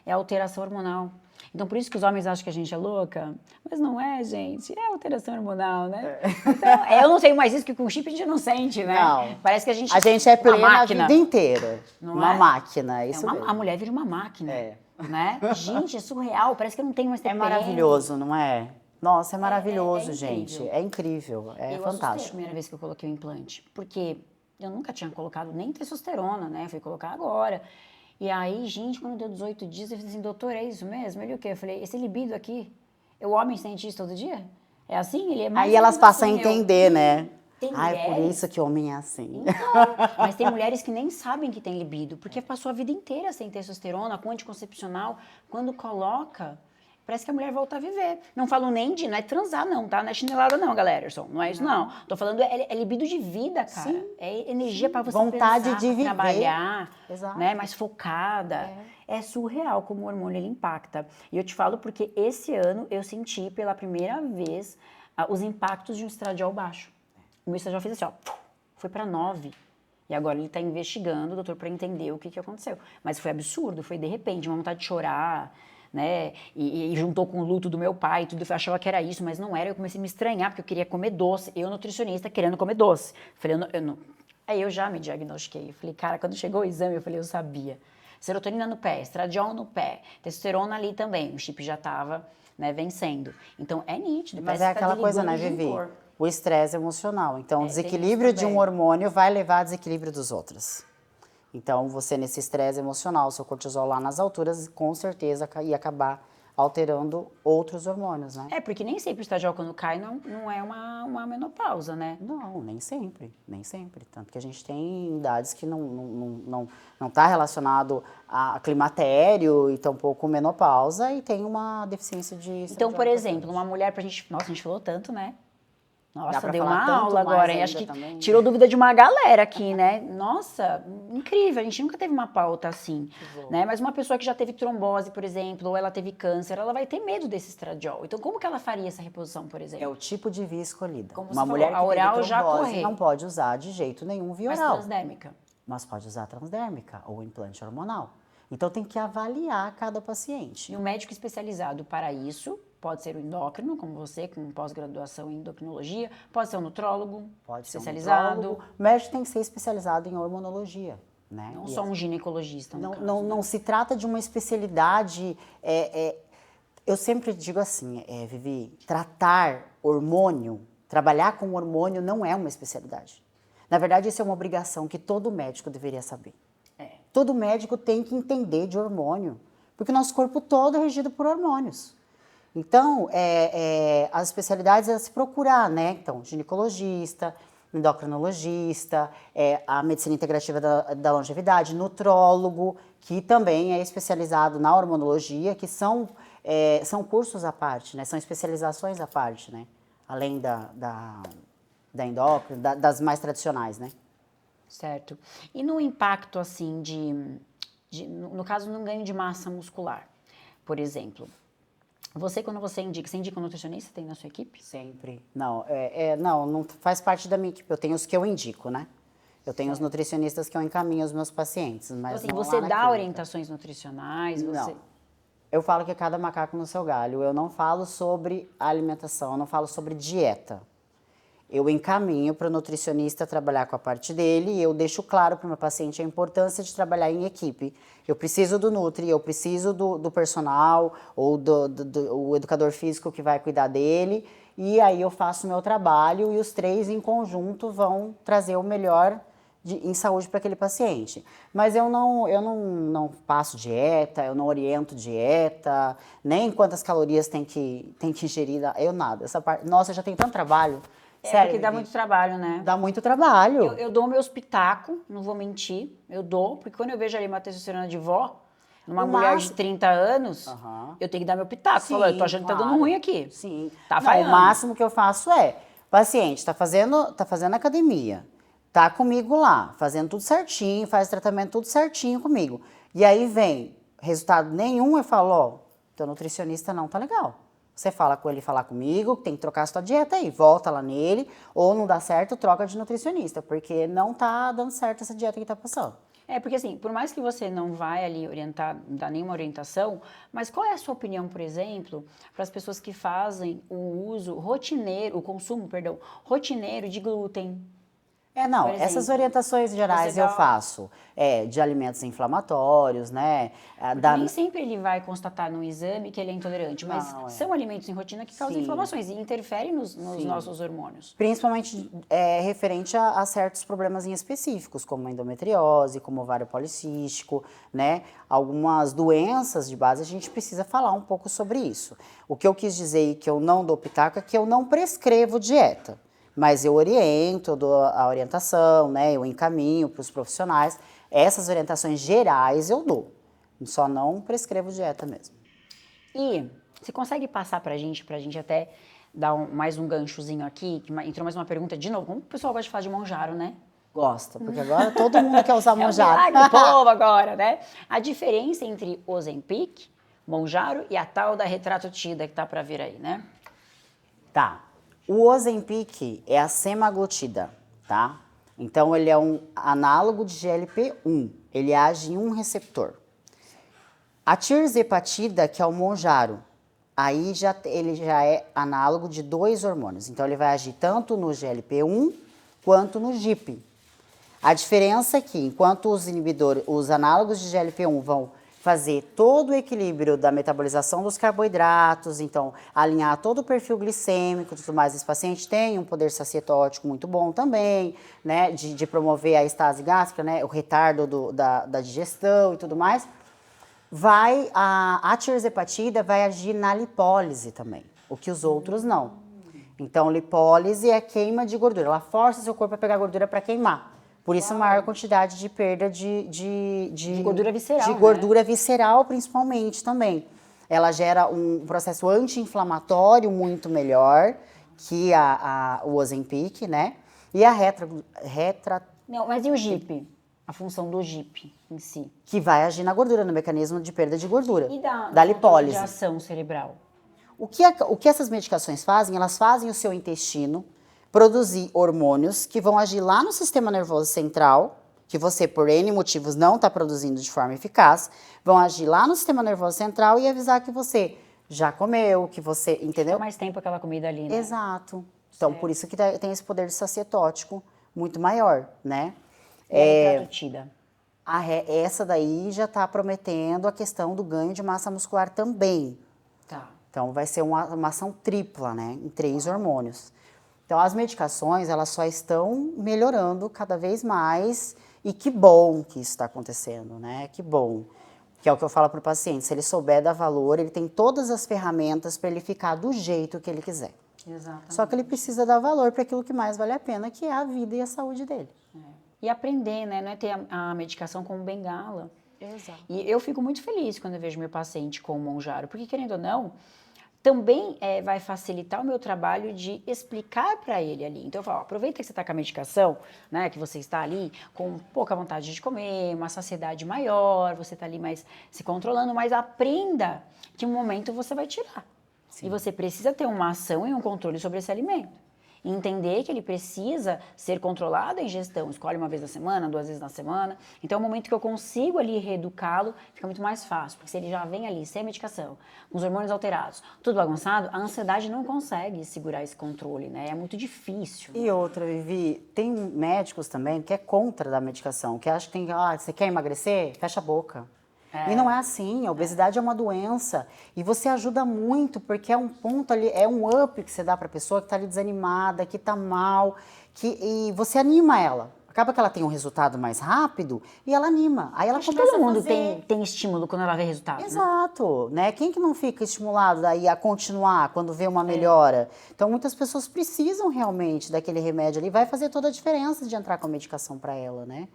É alteração hormonal. Então, por isso que os homens acham que a gente é louca. Mas não é, gente. É alteração hormonal, né? Então, eu não sei mais isso, que com chip a gente não sente, né? Não. Parece que a gente... A gente é plena a máquina. vida inteira. Não uma é? máquina, é isso mesmo. A mulher vira uma máquina, né? Gente, é surreal. Parece que não tem mais É TPM. maravilhoso, não é? Nossa, é maravilhoso, é gente. incrível. É incrível, é Eu assustei a fantástico. primeira vez que eu coloquei o implante, porque eu nunca tinha colocado nem testosterona, né? Fui colocar agora. E aí, gente, quando deu 18 dias, eu falei assim, doutor, é isso mesmo? Ele o quê? Eu falei, esse libido aqui, o homem sente isso todo dia? É assim? Ele é mais Aí elas passam a assim, entender, né? Tem Ai, por mulheres- isso que homem é assim. Então, mas tem mulheres que nem sabem que tem libido, porque passou a vida inteira sem testosterona, com anticoncepcional. Quando coloca, parece que a mulher volta a viver. Não falo nem de, não é transar não, tá? Não é chinelada não, galera. Não é isso não. Tô falando, é libido de vida, cara. Sim. É energia pra você Vontade pensar, de pra viver. trabalhar, Exato. né? Mais focada. É surreal como o hormônio ele impacta. E eu te falo porque esse ano eu senti pela primeira vez os impactos de um estradiol baixo. O meu estradiol fez assim, ó, foi pra 9. E agora ele tá investigando, doutor, pra entender o que aconteceu. Mas foi absurdo, foi de repente, uma vontade de chorar, né? E juntou com o luto do meu pai, tudo, eu achava que era isso, mas não era. Eu comecei a me estranhar, porque eu queria comer doce. Eu, nutricionista, querendo comer doce. Falei, eu não. Aí eu já me diagnostiquei. Eu falei, cara, quando chegou o exame, eu falei, eu sabia. Serotonina no pé, estradiol no pé, testosterona ali também. O chip já tava, né, vencendo. Então é nítido. Mas parece é que tá aquela coisa, né, desligando de um Vivi? corpo. O estresse emocional. Então, o tem isso desequilíbrio de um também. hormônio vai levar a desequilíbrio dos outros. Então, você nesse estresse emocional, seu cortisol lá nas alturas, com certeza ia acabar alterando outros hormônios, né? É, porque nem sempre o estradiol quando cai não é uma menopausa, né? Não, nem sempre, nem sempre. Tanto que a gente tem idades que não tá relacionado a climatério e tampouco menopausa e tem uma deficiência de Então, estradiol por exemplo, importante. uma mulher pra gente... Nossa, a gente falou tanto, né? Nossa, pra deu falar uma tanto aula mais agora, hein? ainda Acho que também. tirou dúvida de uma galera aqui, né? Nossa, incrível, a gente nunca teve uma pauta assim, né? Mas uma pessoa que já teve trombose, por exemplo, ou ela teve câncer, ela vai ter medo desse estradiol. Então, como que ela faria essa reposição, por É exemplo? o tipo de via escolhida. Como você Uma falou, mulher a que oral teve já trombose correr. não pode usar de jeito nenhum via Mas oral. transdérmica. Mas pode usar transdérmica ou implante hormonal. Então tem que avaliar cada paciente. E um médico especializado para isso pode ser o endócrino, como você, com pós-graduação em endocrinologia, pode ser um nutrólogo Pode ser um especializado, nutrólogo. O médico tem que ser especializado em hormonologia, né? não E só um ginecologista. No caso, não se trata de uma especialidade. Eu sempre digo assim, Vivi, tratar hormônio, trabalhar com hormônio não é uma especialidade. Na verdade, isso é uma obrigação que todo médico deveria saber. Todo médico tem que entender de hormônio, porque o nosso corpo todo é regido por hormônios. Então, as especialidades é se procurar, né? Então, ginecologista, endocrinologista, a medicina integrativa da longevidade, nutrólogo, que também é especializado na hormonologia, que são cursos à parte, né? São especializações à parte, né? Além da endócrina, das mais tradicionais, né? Certo. E no impacto, assim, no caso, no ganho de massa muscular, por exemplo, quando você indica um nutricionista, tem na sua equipe? Sempre. Não, não faz parte da minha equipe. Eu tenho os que eu indico, né? Eu tenho os nutricionistas que eu encaminho aos meus pacientes, mas Então, assim, não você lá na dá clínica. orientações nutricionais? Não. Eu falo que é cada macaco no seu galho. Eu não falo sobre alimentação, eu não falo sobre dieta. Eu encaminho para o nutricionista trabalhar com a parte dele e eu deixo claro para o meu paciente a importância de trabalhar em equipe. Eu preciso do nutri, eu preciso do personal ou o educador físico que vai cuidar dele, e aí eu faço o meu trabalho e os três em conjunto vão trazer o melhor em saúde para aquele paciente. Mas eu não passo dieta, eu não oriento dieta, nem quantas calorias tem que ingerir, eu nada. Essa parte, nossa, eu já tenho tanto trabalho. Sério, Porque dá Vivi, muito trabalho, né? dá muito trabalho. Eu dou meus pitacos, não vou mentir, eu dou, porque quando eu vejo ali uma testosterona de vó, numa mulher de 30 anos, eu tenho que dar meu pitaco. Sim, Falar, eu tô achando que tá dando claro. ruim aqui. Sim. Tá Não, falhando. o máximo que eu faço paciente, tá fazendo academia, tá comigo lá, fazendo tudo certinho, faz tratamento tudo certinho comigo. E aí vem resultado nenhum, eu falo, ó, teu nutricionista não tá legal. Você fala com ele, falar comigo, tem que trocar a sua dieta aí, volta lá nele, ou não dá certo, troca de nutricionista, porque não tá dando certo essa dieta que tá passando. Porque assim, por mais que você não vai ali orientar, dar nenhuma orientação, mas qual é a sua opinião, por exemplo, para as pessoas que fazem o uso rotineiro, o consumo, perdão, rotineiro de glúten? Não, Por exemplo, essas orientações gerais você eu dá- faço, de alimentos inflamatórios, né? Porque nem sempre ele vai constatar no exame que ele é intolerante, mas Não, são alimentos em rotina que causam Sim. inflamações e interferem nos Sim. nossos hormônios. Principalmente referente a certos problemas em específicos, como endometriose, como ovário policístico, né? Algumas doenças de base, a gente precisa falar um pouco sobre isso. O que eu quis dizer e que eu não dou pitaco é que eu não prescrevo dieta, mas eu oriento, eu dou a orientação, né? Eu encaminho para os profissionais. Essas orientações gerais eu dou, só não prescrevo dieta mesmo. E você consegue passar pra gente até dar mais um ganchozinho aqui, que entrou mais uma pergunta de novo, como o pessoal gosta de falar de Monjaro, né? Gosta, porque agora todo mundo quer usar É o Monjaro. milagre do povo agora, né? A diferença entre Ozempic, Monjaro e a tal da Retratotida que tá pra vir aí, né? Tá. O Ozempic é a semaglutida, tá? Então, ele é um análogo de GLP-1. Ele age em um receptor. A tirzepatida, que é o Monjaro, aí ele já é análogo de 2 hormônios. Então, ele vai agir tanto no GLP-1 quanto no GIP. A diferença é que, enquanto os análogos de GLP-1 vão fazer todo o equilíbrio da metabolização dos carboidratos, então alinhar todo o perfil glicêmico e tudo mais, esse paciente tem um poder sacietótico muito bom também, né, de promover a estase gástrica, né, o retardo da digestão e tudo mais. A tirzepatida vai agir na lipólise também, o que os outros não. Então, lipólise é queima de gordura, ela força seu corpo a pegar gordura para queimar. Por isso, a maior quantidade de perda de gordura visceral, de né? gordura visceral, principalmente, também. Ela gera um processo anti-inflamatório muito melhor que o Ozempic, né? E a Não, mas e o GIP? A função do GIP em si? que vai agir na gordura, no mecanismo de perda de gordura, E da lipólise. de ação cerebral? O que essas medicações fazem? Elas fazem o seu intestino produzir hormônios que vão agir lá no sistema nervoso central, que você, por N motivos, não está produzindo de forma eficaz, vão agir lá no sistema nervoso central e avisar que você já comeu, que você, entendeu? Fica mais tempo aquela comida ali, né? Exato. Então, por isso que tem esse poder sacietótico muito maior, né? E a retratotida? Essa daí já está prometendo a questão do ganho de massa muscular também. Tá. Então, vai ser uma ação tripla, né? Em 3 hormônios. Então, as medicações, elas só estão melhorando cada vez mais E que bom que isso está acontecendo, né? Que bom. Que é o que eu falo para o paciente, se ele souber dar valor, ele tem todas as ferramentas para ele ficar do jeito que ele quiser. Exatamente. Só que ele precisa dar valor para aquilo que mais vale a pena, que é a vida e a saúde dele. E aprender, né? Não é ter a medicação como bengala. Exato. E eu fico muito feliz quando eu vejo meu paciente com o Monjaro, porque querendo ou não, também vai facilitar o meu trabalho de explicar para ele ali. Então eu falo, aproveita que você está com a medicação, né, que você está ali com pouca vontade de comer, uma saciedade maior, você está ali mais se controlando, mas aprenda que um momento você vai tirar. Sim. E você precisa ter uma ação e um controle sobre esse alimento. E entender que ele precisa ser controlado a ingestão. Escolhe uma vez na semana, 2 vezes na semana. Então, o momento que eu consigo ali reeducá-lo, fica muito mais fácil. Porque se ele já vem ali sem medicação, com os hormônios alterados, tudo bagunçado, a ansiedade não consegue segurar esse controle, né? É muito difícil. E outra, Vivi, tem médicos também que é contra da medicação, que acha que tem, você quer emagrecer? Fecha a boca. E não é assim, a obesidade é uma doença e você ajuda muito porque é um ponto ali, é um up que você dá para a pessoa que está ali desanimada, que está mal, e você anima ela. Acaba que ela tem um resultado mais rápido e ela anima. Aí ela Acho que começa todo mundo a fazer... tem estímulo quando ela vê resultado. Exato, né? Quem que não fica estimulado daí a continuar quando vê uma melhora? Então muitas pessoas precisam realmente daquele remédio ali, vai fazer toda a diferença de entrar com a medicação para ela, né?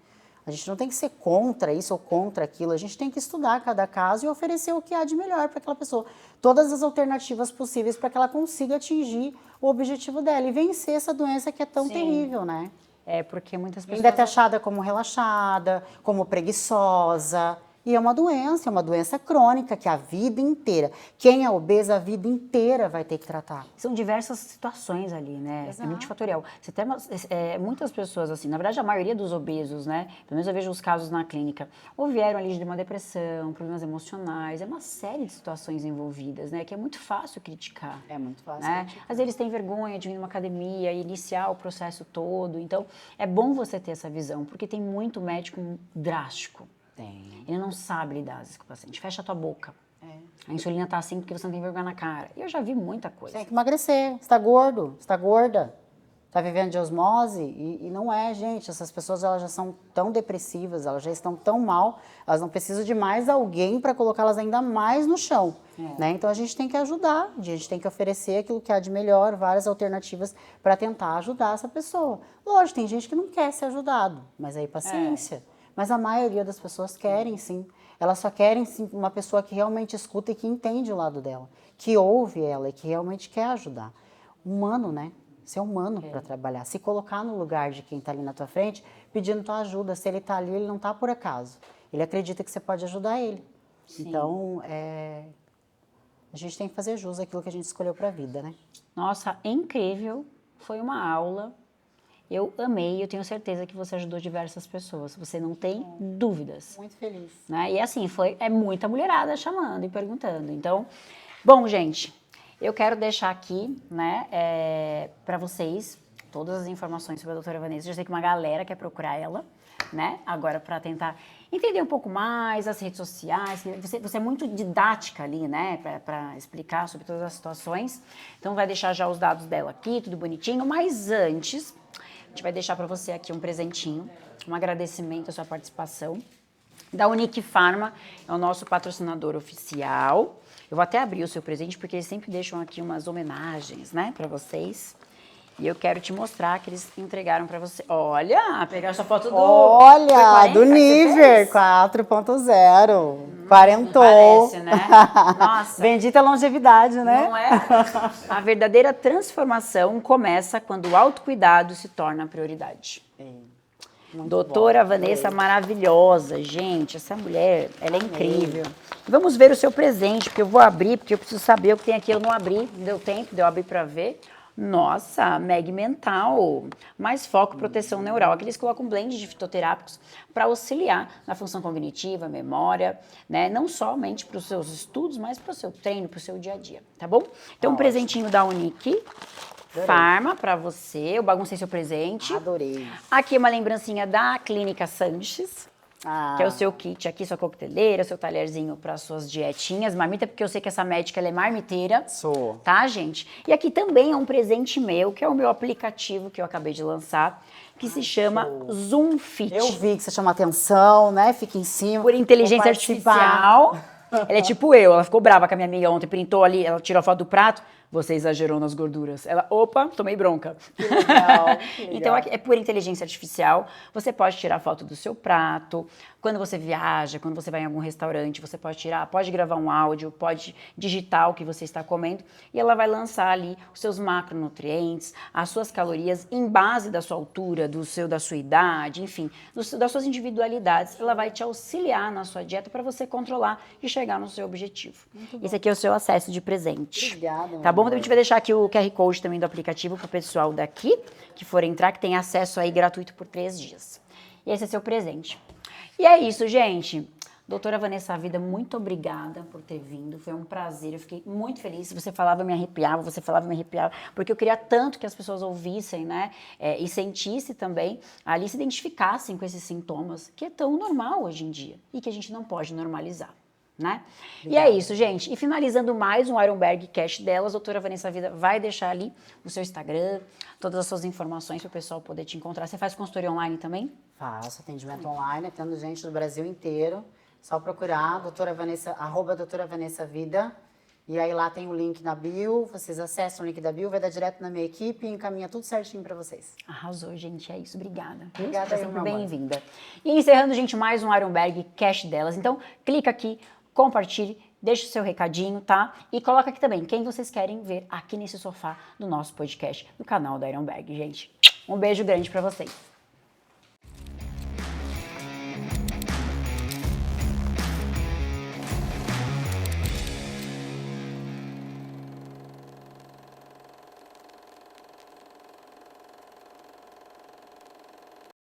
A gente não tem que ser contra isso ou contra aquilo, a gente tem que estudar cada caso e oferecer o que há de melhor para aquela pessoa. Todas as alternativas possíveis para que ela consiga atingir o objetivo dela e vencer essa doença que é tão terrível, né? É, porque muitas pessoas... Ainda é taxada como relaxada, como preguiçosa. E é uma doença crônica que a vida inteira, quem é obeso a vida inteira vai ter que tratar. São diversas situações ali, né? Exato. É multifatorial. Você tem muitas pessoas assim, na verdade a maioria dos obesos, né? Pelo menos eu vejo os casos na clínica, ou vieram ali de uma depressão, problemas emocionais, é uma série de situações envolvidas, né? Que é muito fácil criticar. É muito fácil. Né? Às vezes eles têm vergonha de vir numa academia e iniciar o processo todo. Então, é bom você ter essa visão, porque tem muito médico drástico. Tem. Ele não sabe lidar às vezes com o paciente. Fecha a tua boca. A insulina tá assim porque você não tem vergonha na cara. E eu já vi muita coisa. Você tem que emagrecer. Você está gordo, você está gorda. Está vivendo de osmose e não é, gente. Essas pessoas elas já são tão depressivas, elas já estão tão mal, elas não precisam de mais alguém para colocá-las ainda mais no chão. Né? Então a gente tem que ajudar, a gente tem que oferecer aquilo que há de melhor, várias alternativas para tentar ajudar essa pessoa. Lógico, tem gente que não quer ser ajudado, mas aí paciência. Mas a maioria das pessoas querem sim. Elas só querem sim uma pessoa que realmente escuta e que entende o lado dela, que ouve ela e que realmente quer ajudar. Humano, né? Ser humano para trabalhar. Se colocar no lugar de quem está ali na tua frente, pedindo tua ajuda. Se ele está ali, ele não está por acaso. Ele acredita que você pode ajudar ele. Sim. Então, a gente tem que fazer jus àquilo que a gente escolheu para a vida, né? Nossa, incrível. Foi uma aula. Eu amei, eu tenho certeza que você ajudou diversas pessoas, você não tem dúvidas. Muito feliz. Né? E assim, é muita mulherada chamando e perguntando. Então, bom, gente, eu quero deixar aqui, né, para vocês, todas as informações sobre a doutora Vanessa. Eu já sei que uma galera quer procurar ela, né, agora para tentar entender um pouco mais as redes sociais. Você é muito didática ali, né, para explicar sobre todas as situações. Então, vai deixar já os dados dela aqui, tudo bonitinho, mas antes... A gente vai deixar para você aqui um presentinho, um agradecimento à sua participação. Da Unique Pharma, é o nosso patrocinador oficial. Eu vou até abrir o seu presente, porque eles sempre deixam aqui umas homenagens, né, para vocês. E eu quero te mostrar que eles entregaram para você. Olha, pegar sua foto do... Olha, do Niver 4.0. Quarentou. Parece, né? Nossa. Bendita longevidade, né? Não é? A verdadeira transformação começa quando o autocuidado se torna prioridade. Doutora Vanessa, maravilhosa. Gente, essa mulher, ela é incrível. Vamos ver o seu presente, porque eu vou abrir, porque eu preciso saber o que tem aqui. Eu não abri, não deu tempo de eu abrir para ver. Nossa, Meg Mental, mais foco e proteção neural. Aqui eles colocam um blend de fitoterápicos para auxiliar na função cognitiva, memória, né? Não somente para os seus estudos, mas para o seu treino, para o seu dia a dia, tá bom? Então, um presentinho da Unique Pharma para você. Eu baguncei seu presente. Adorei. Aqui uma lembrancinha da Clínica Sanches. Que é o seu kit aqui, sua coqueteleira, seu talherzinho para suas dietinhas, marmita, porque eu sei que essa médica ela é marmiteira. Sou. Tá, gente? E aqui também é um presente meu, que é o meu aplicativo que eu acabei de lançar, que se chama Zoom Fit. Eu vi que você chama atenção, né? Fica em cima. Por inteligência artificial. Ela é tipo eu, ela ficou brava com a minha amiga ontem, printou ali, ela tirou a foto do prato, você exagerou nas gorduras. Ela, opa, tomei bronca. Que legal, que legal. Então é por inteligência artificial, você pode tirar foto do seu prato, quando você viaja, quando você vai em algum restaurante, você pode tirar, pode gravar um áudio, pode digitar o que você está comendo e ela vai lançar ali os seus macronutrientes, as suas calorias em base da sua altura, da sua idade, enfim, das suas individualidades. Ela vai te auxiliar na sua dieta para você controlar e chegar no seu objetivo. Esse aqui é o seu acesso de presente. Obrigada. Tá bom? Então a gente vai deixar aqui o QR Code também do aplicativo para o pessoal daqui que for entrar, que tem acesso aí gratuito por 3 dias. E esse é seu presente. E é isso, gente. Doutora Vanessa Vida, muito obrigada por ter vindo. Foi um prazer, eu fiquei muito feliz. Você falava, eu me arrepiava, você falava, eu me arrepiava, porque eu queria tanto que as pessoas ouvissem, né? E sentissem também, ali se identificassem com esses sintomas, que é tão normal hoje em dia e que a gente não pode normalizar. Né? E é isso, gente. E finalizando mais um Ironberg Cash delas, a doutora Vanessa Vida vai deixar ali o seu Instagram, todas as suas informações para o pessoal poder te encontrar. Você faz consultoria online também? Faço atendimento online, atendo gente do Brasil inteiro. Só procurar @doutora Vanessa Vida. E aí lá tem o link na bio, vocês acessam o link da bio, vai dar direto na minha equipe e encaminha tudo certinho para vocês. Arrasou, gente, é isso, obrigada. Obrigada, Você é sempre bem-vinda. E encerrando, gente, mais um Ironberg Cash delas. Então, clica aqui, compartilhe, deixa o seu recadinho, tá? E coloca aqui também quem vocês querem ver aqui nesse sofá do nosso podcast, no canal da Ironberg, gente. Um beijo grande para vocês.